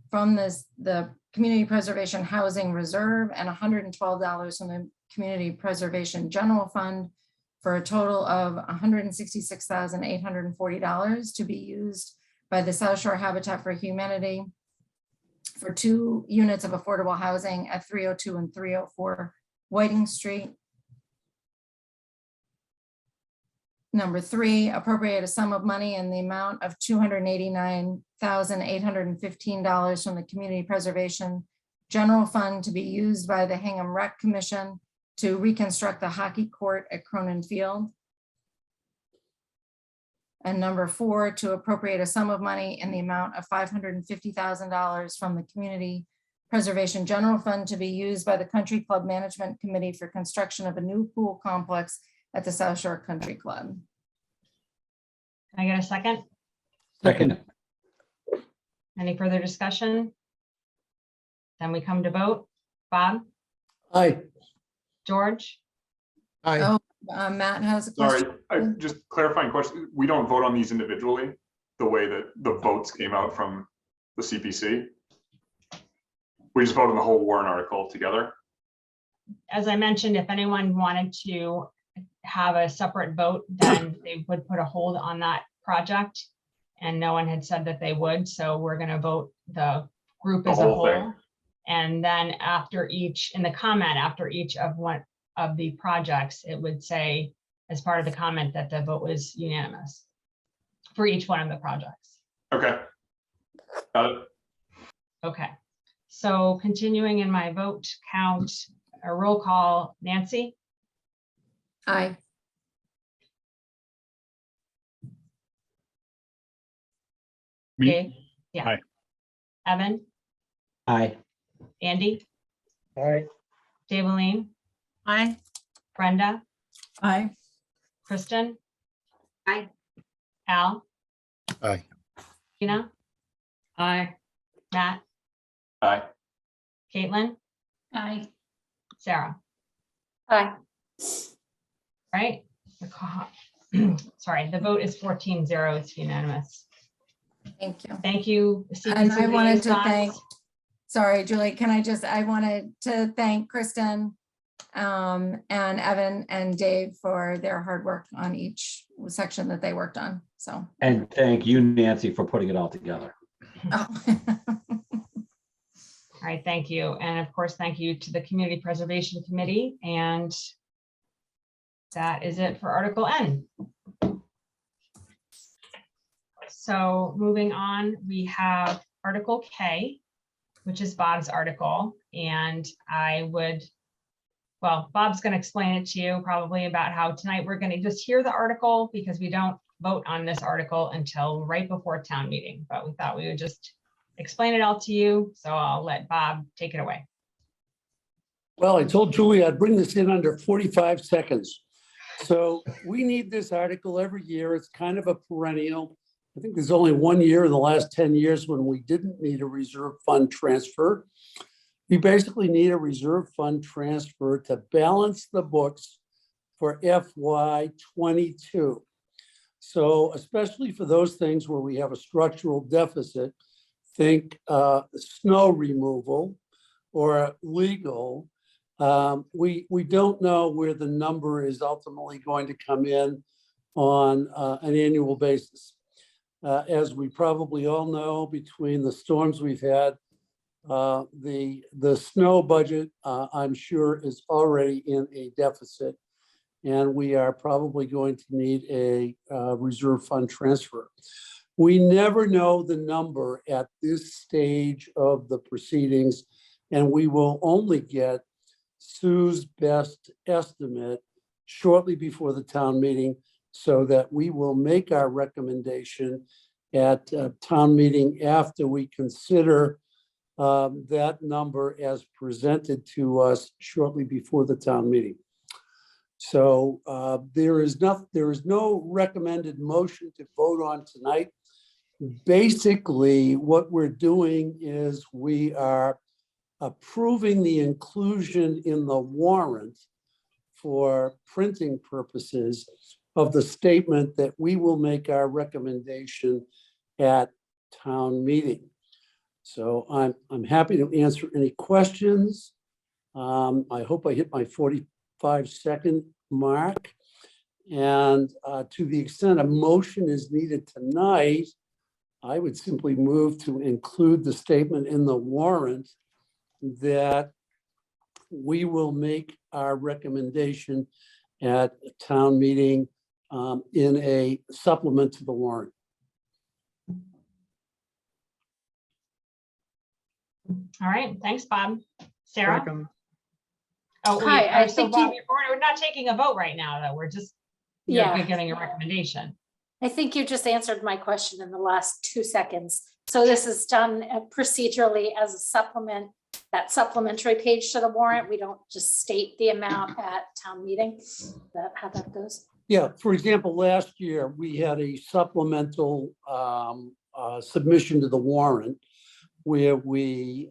from the Community Preservation Housing Reserve and $112 from the Community Preservation General Fund for a total of $166,840 to be used by the South Shore Habitat for Humanity for 2 units of affordable housing at 302 and 304 Whiting Street. Number 3, appropriate a sum of money in the amount of $289,815 from the Community Preservation General Fund to be used by the Hingham Rec Commission to reconstruct the hockey court at Cronin Field. And number 4, to appropriate a sum of money in the amount of $550,000 from the Community Preservation General Fund to be used by the Country Club Management Committee for construction of a new pool complex at the South Shore Country Club. Can I get a second? Second. Any further discussion? Then we come to vote. Bob? Aye. George? Aye. Oh, Matt has a question. Sorry, just clarifying question. We don't vote on these individually, the way that the votes came out from the CPC. We just vote on the whole warrant article together. As I mentioned, if anyone wanted to have a separate vote, then they would put a hold on that project. And no one had said that they would, so we're gonna vote the group The as a whole thing. whole. And then after each, in the comment, after each of one of the projects, it would say, as part of the comment, that the vote was unanimous for each one of the projects. Okay. Got it. Okay, so continuing in my vote count, a roll call, Nancy, Aye. Dave? Yeah. Aye. Evan, Aye. Andy, All right. Daveline, Aye. Brenda, Aye. Kristen, Aye. Al, Aye. Tina, Aye. Matt, Aye. Caitlin, Aye. Sarah, Aye. right? Sorry, the vote is 14-0, it's unanimous. Thank you. Thank you. And I CPC wanted to liaisons. thank, sorry, Julie, I wanted to thank Kristen and Evan and Dave for their hard work on each section that they worked on, so. And thank you, Nancy, for putting it all together. Oh. All right, thank you. And of course, thank you to the Community Preservation Committee. And that is it for Article N. So moving on, we have Article K, which is Bob's article. And Bob's going to explain it to you probably about how tonight we're going to just hear the article because we don't vote on this article until right before town meeting. But we thought we would just explain it all to you. So I'll let Bob take it away. Well, I told Julie I'd bring this in under 45 seconds. So we need this article every year. It's kind of a perennial. I think there's only 1 year in the last 10 years when we didn't need a reserve fund transfer. We basically need a reserve fund transfer to balance the books for FY22. So especially for those things where we have a structural deficit, think snow removal or legal, we don't know where the number is ultimately going to come in on an annual basis. As we probably all know, between the storms we've had, the snow budget, I'm sure, is already in a deficit. And we are probably going to need a reserve fund transfer. We never know the number at this stage of the proceedings, and we will only get Sue's best estimate shortly before the town meeting so that we will make our recommendation at town meeting after we consider that number as presented to us shortly before the town meeting. So there is no recommended motion to vote on tonight. Basically, what we're doing is we are approving the inclusion in the warrant for printing purposes of the statement that we will make our recommendation at town meeting. So I'm happy to answer any questions. I hope I hit my 45-second mark. And to the extent a motion is needed tonight, I would simply move to include the statement in the warrant that we will make our recommendation at town meeting in a supplement to the warrant. All right, thanks, Bob. Sarah? Second. Oh, Hi, wait, I so think Bob, we're not taking a vote right now, though. We're just, you're Yeah. giving a recommendation. I think you just answered my question in the last 2 seconds. So this is done procedurally as a supplement, that supplementary page to the warrant. We don't just state the amount at town meeting. Is that how that goes? Yeah, for example, last year, we had a supplemental submission to the warrant where we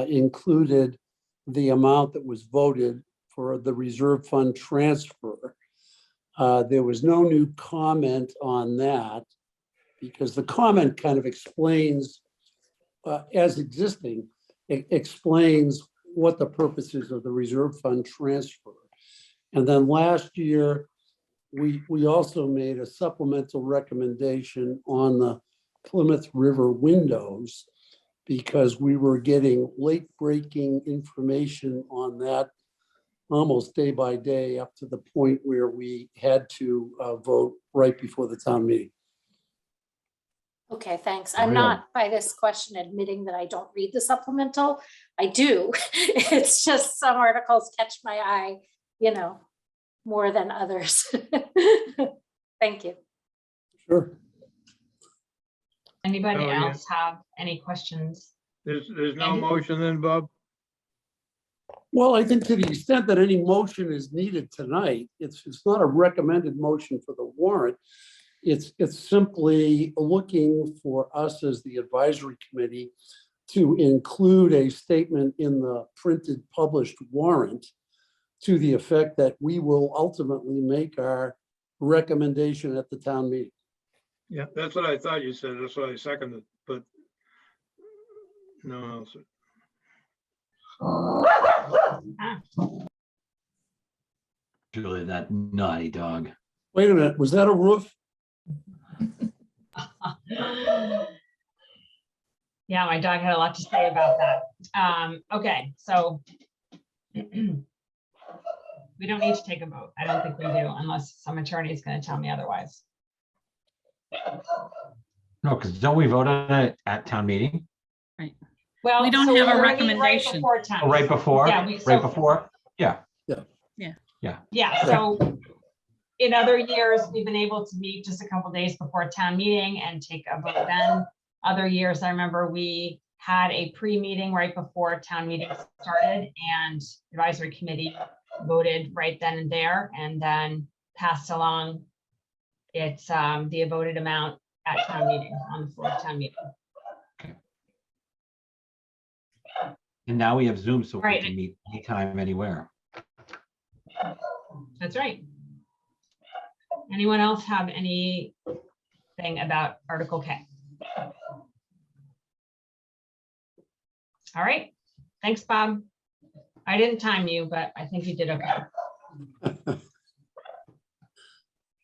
included the amount that was voted for the reserve fund transfer. There was no new comment on that because the comment kind of explains as existing explains what the purpose is of the reserve fund transfer. And then last year, we also made a supplemental recommendation on the Plymouth River windows because we were getting late breaking information on that almost day by day up to the point where we had to vote right before the town meeting. Okay, thanks. I'm Real. not by this question admitting that I don't read the supplemental. I do. It's just some articles catch my eye, you know, more than others. Thank you. Sure. Anybody Oh, yeah. else have any questions? There's no Andy? motion then, Bob? Well, I think to the extent that any motion is needed tonight, it's not a recommended motion for the warrant. It's simply looking for us as the advisory committee to include a statement in the printed published warrant to the effect that we will ultimately make our recommendation at the town meeting. Yeah, that's what I thought you said. That's what I seconded, but no one else. Julie, that naughty dog. Wait a minute, was that a roof? Yeah, my dog had a lot to say about that. Okay, so we don't need to take a vote. I don't think we do unless some attorney is going to tell me otherwise. No, because don't we vote on it at town meeting? Well, We don't so have a we're gonna meet recommendation. Right before town. Oh, right before? Yeah, Right before? Yeah. Yeah, so in other years, we've been able to meet just a couple days before town meeting and take a vote then. Other years, I remember we had a pre-meeting right before town meeting started and advisory committee voted right then and there and then passed along it's the voted amount at town meeting, on the floor of town meeting. And now we have Zoom, so we Right. can meet anytime, anywhere. That's right. Anyone else have anything about Article K? All right, thanks, Bob. I didn't time you, but I think you did okay.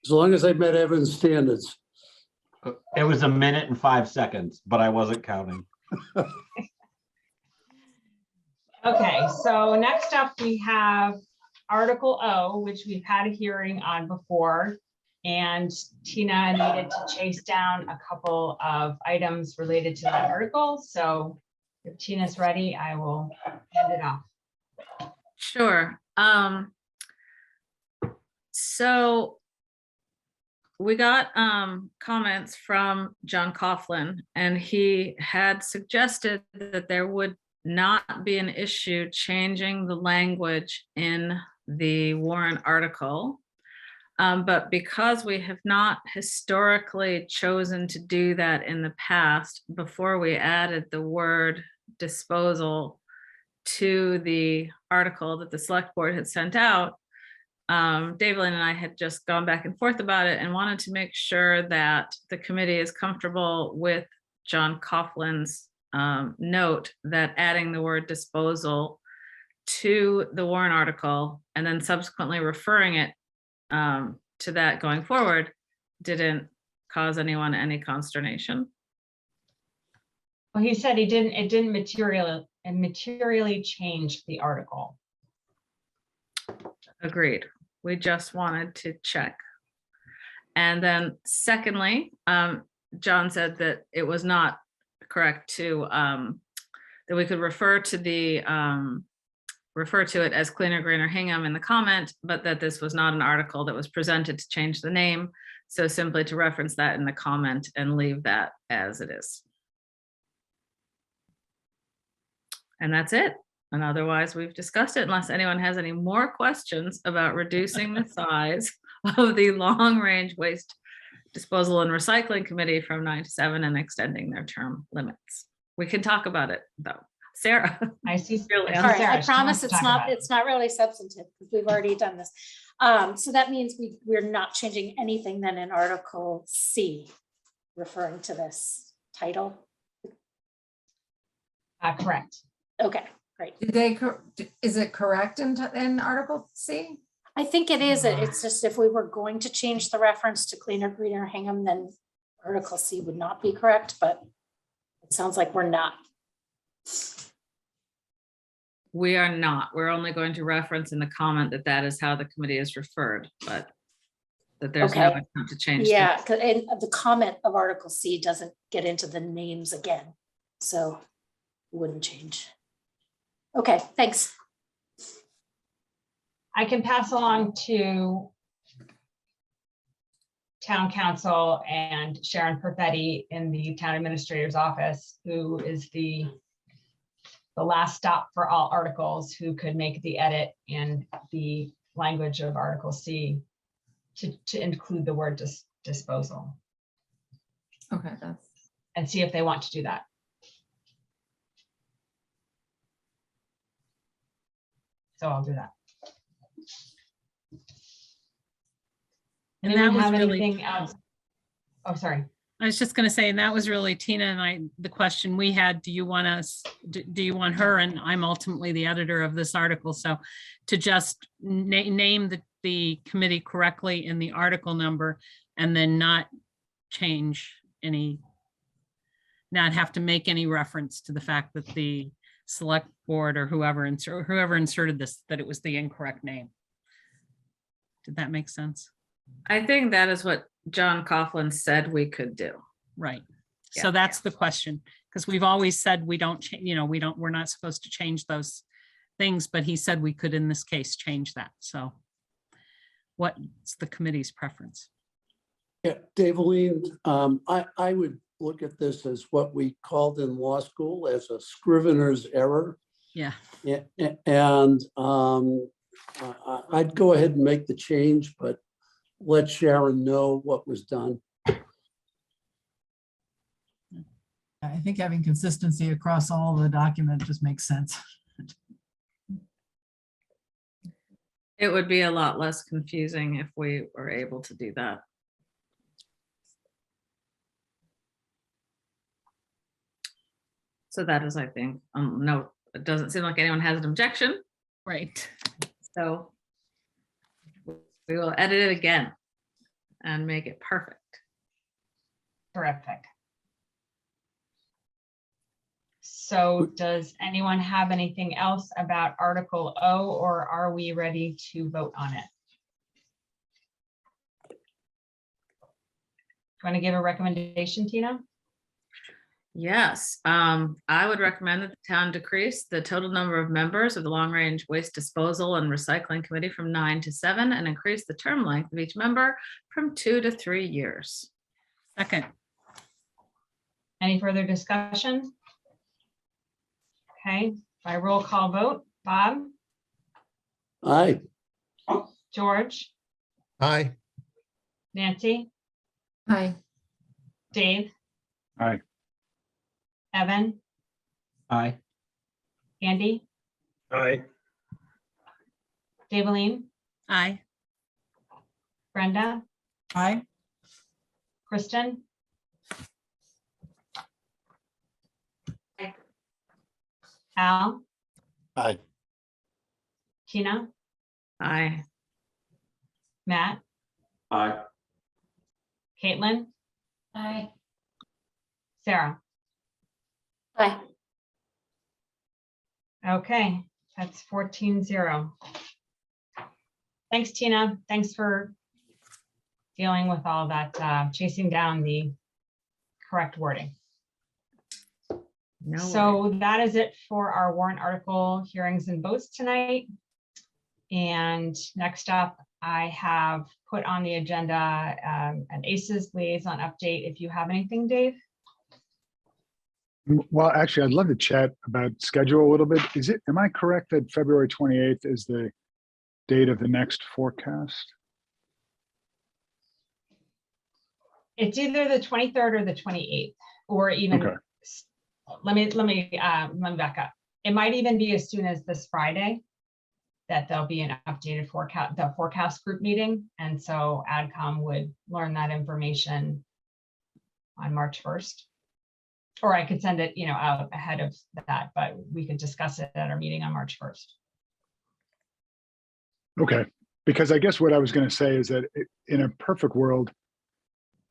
As long as I met Evan's standards. It was 1 minute and 5 seconds, but I wasn't counting. Okay, so next up we have Article O, which we've had a hearing on before. And Tina needed to chase down a couple of items related to that article. So if Tina's ready, I will hand it off. Sure. So we got comments from John Coughlin, and he had suggested that there would not be an issue changing the language in the Warrant article. But because we have not historically chosen to do that in the past, before we added the word disposal to the article that the select board had sent out, David and I had just gone back and forth about it and wanted to make sure that the committee is comfortable with John Coughlin's note that adding the word disposal to the Warrant article and then subsequently referring it to that going forward didn't cause anyone any consternation. Well, he said it didn't materially change the article. Agreed. We just wanted to check. And then secondly, John said that it was not correct to that we could refer to it as Cleaner, Greener, Hingham in the comment, but that this was not an article that was presented to change the name. So simply to reference that in the comment and leave that as it is. And that's it. And otherwise we've discussed it unless anyone has any more questions about reducing the size of the long range waste disposal and recycling committee from 9 to 7 and extending their term limits. We can talk about it though. Sarah. I see. All right, I promise it's not really substantive because we've already done this. So that means we're not changing anything then in Article C, referring to this title. Correct. Okay, great. Did they, is it correct in Article C? I think it is. It's just if we were going to change the reference to cleaner, greener Hingham, then Article C would not be correct, but it sounds like we're not. We are not. We're only going to reference in the comment that that is how the committee is referred, but that there's no Okay. attempt to change. Yeah, and the comment of Article C doesn't get into the names again, so it wouldn't change. Okay, thanks. I can pass along to town council and Sharon Perfetti in the town administrator's office, who is the last stop for all articles, who could make the edit in the language of Article C to include the word disposal, Okay, that's, and see if they want to do that. So I'll do that. And Anyone that was have really- anything else? Oh, sorry. I was just going to say, and that was really Tina and I, the question we had, do you want us, do you want her, and I'm ultimately the editor of this article, so to just name the committee correctly in the article number and then not change any, not have to make any reference to the fact that the select board or whoever inserted this, that it was the incorrect name. Did that make sense? I think that is what John Coughlin said we could do. Right. Yeah. So that's the question, because we've always said we don't, we're not supposed to change those things, but he said we could in this case change that. So what's the committee's preference? Yeah, Daveline, I would look at this as what we called in law school as a scrivener's error. Yeah. And I'd go ahead and make the change, but let Sharon know what was done. I think having consistency across all the document just makes sense. It would be a lot less confusing if we were able to do that. So that is, I think, no, it doesn't seem like anyone has an objection. Right. So we will edit it again and make it perfect. Terrific. So does anyone have anything else about Article O, or are we ready to vote on it? Do you want to give a recommendation, Tina? Yes, I would recommend that the town decrease the total number of members of the Long Range Waste Disposal and Recycling Committee from 9 to 7 and increase the term length of each member from 2 to 3 years. Second. Any further discussion? Okay, by roll call vote, Bob, Aye. George, Aye. Nancy, hi, Dave, Aye. Evan, Aye. Andy, Aye. Daveline, Aye. Brenda, Aye. Kristen, Al, Aye. Tina, Aye. Matt, Aye. Caitlin, Aye. Sarah. Bye. Okay, that's 14-0. Thanks, Tina. Thanks for dealing with all that, chasing down the correct wording. No So that is it for our warrant article hearings and votes tonight. And next up, I have put on the agenda an ACES liaison update. If you have anything, Dave? Well, actually, I'd love to chat about schedule a little bit. Am I correct that February 28th is the date of the next forecast? It's either the 23rd or the 28th, or even, Okay. let me back up. It might even be as soon as this Friday that there'll be an updated forecast, the forecast group meeting. And so AdCom would learn that information on March 1st. Or I could send it, out ahead of that, but we could discuss it at our meeting on March 1st. Okay, because I guess what I was going to say is that in a perfect world,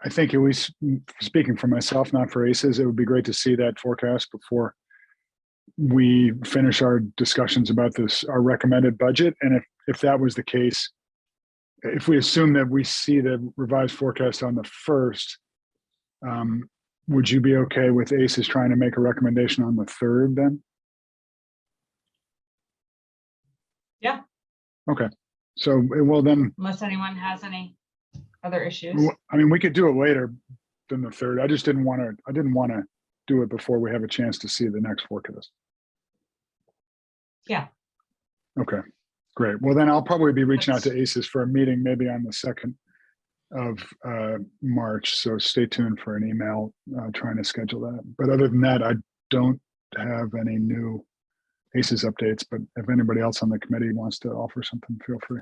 I think, at least speaking for myself, not for ACES, it would be great to see that forecast before we finish our discussions about our recommended budget. And if that was the case, if we assume that we see the revised forecast on the 1st, would you be okay with ACES trying to make a recommendation on the 3rd then? Yeah. Okay, so, well then, Unless anyone has any other issues. I mean, we could do it later than the 3rd. I just didn't want to do it before we have a chance to see the next forecast. Yeah. Okay, great. Well, then I'll probably be reaching out to ACES for a meeting maybe on the 2nd of March. So stay tuned for an email trying to schedule that. But other than that, I don't have any new ACES updates, but if anybody else on the committee wants to offer something, feel free.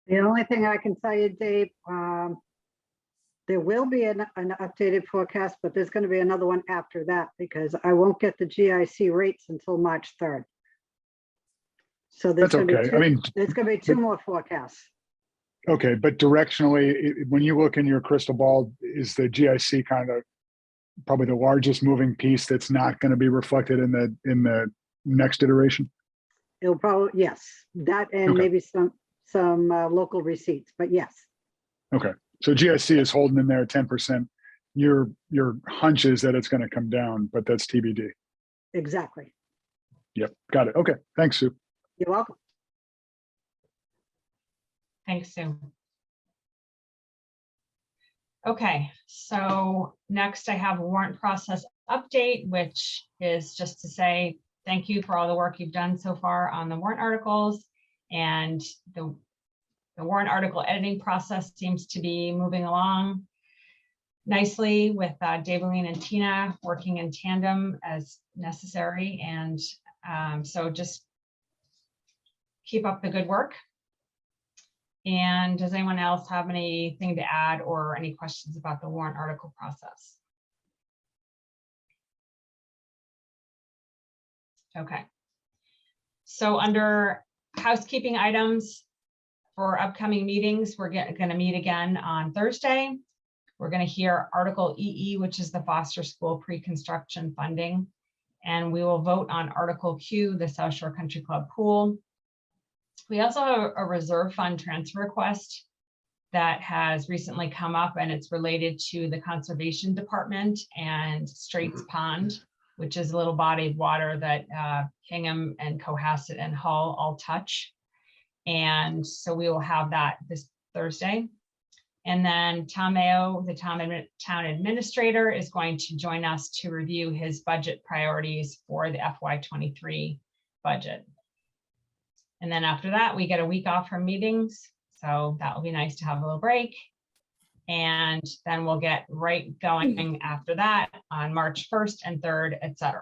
The only thing I can tell you, Dave, there will be an updated forecast, but there's going to be another one after that because I won't get the GIC rates until March 3rd. So there's That's okay. I mean, there's going to be 2 more forecasts. Okay, but directionally, when you look in your crystal ball, is the GIC kind of probably the largest moving piece that's not going to be reflected in the next iteration? It'll probably, yes, that and Okay. maybe some local receipts, but yes. Okay, so GIC is holding in there at 10%. Your hunch is that it's going to come down, but that's TBD. Exactly. Yep, got it. Okay, thanks, Sue. You're welcome. Thanks, Sue. Okay, so next I have a warrant process update, which is just to say thank you for all the work you've done so far on the warrant articles. And the warrant article editing process seems to be moving along nicely with Daveline and Tina working in tandem as necessary. And so just keep up the good work. And does anyone else have anything to add or any questions about the warrant article process? Okay. So under housekeeping items for upcoming meetings, we're going to meet again on Thursday. We're going to hear Article EE, which is the Foster School pre-construction funding. And we will vote on Article Q, the South Shore Country Club pool. We also have a reserve fund transfer request that has recently come up, and it's related to the Conservation Department and Straits Pond, which is a little body of water that Hingham and Cohasset and Hull all touch. And so we will have that this Thursday. And then Tom Mayo, the town administrator, is going to join us to review his budget priorities for the FY23 budget. And then after that, we get a week off from meetings. So that will be nice to have a little break. And then we'll get right going after that on March 1st and 3rd, etc.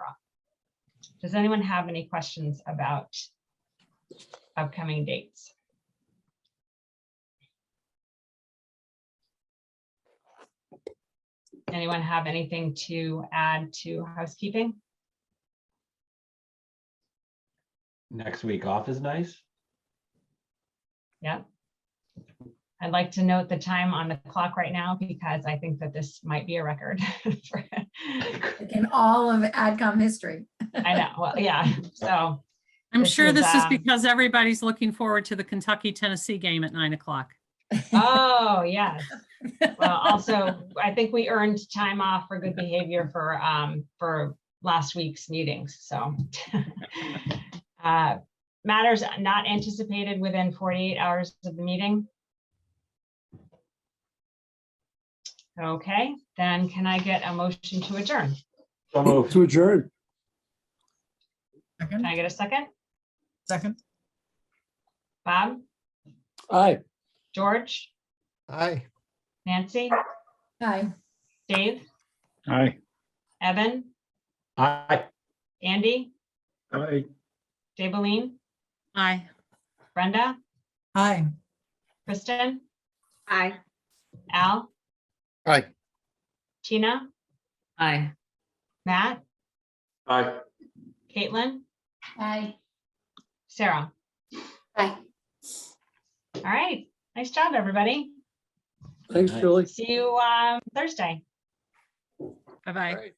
Does anyone have any questions about upcoming dates? Anyone have anything to add to housekeeping? Next week off is nice. Yeah. I'd like to note the time on the clock right now because I think that this might be a record. In all of AdCom history. I know. Well, yeah. So I'm sure this is because everybody's looking forward to the Kentucky-Tennessee game at 9 o'clock. Oh, yes. Well, also, I think we earned time off for good behavior for last week's meetings. So matters not anticipated within 48 hours of the meeting. Okay, then can I get a motion to adjourn? So moved. To adjourn. Can I get a second? Second. Bob? Aye. George? Aye. Nancy? Aye. Dave? Aye. Evan? Aye. Andy? Aye. Daveline? Aye. Brenda? Aye. Kristen? Aye. Al? Aye. Tina, Aye. Matt, Aye. Caitlin, Aye. Sarah. Aye. All right. Nice job, everybody. Thanks, Nice. Julie. See you Thursday. Bye-bye. Right.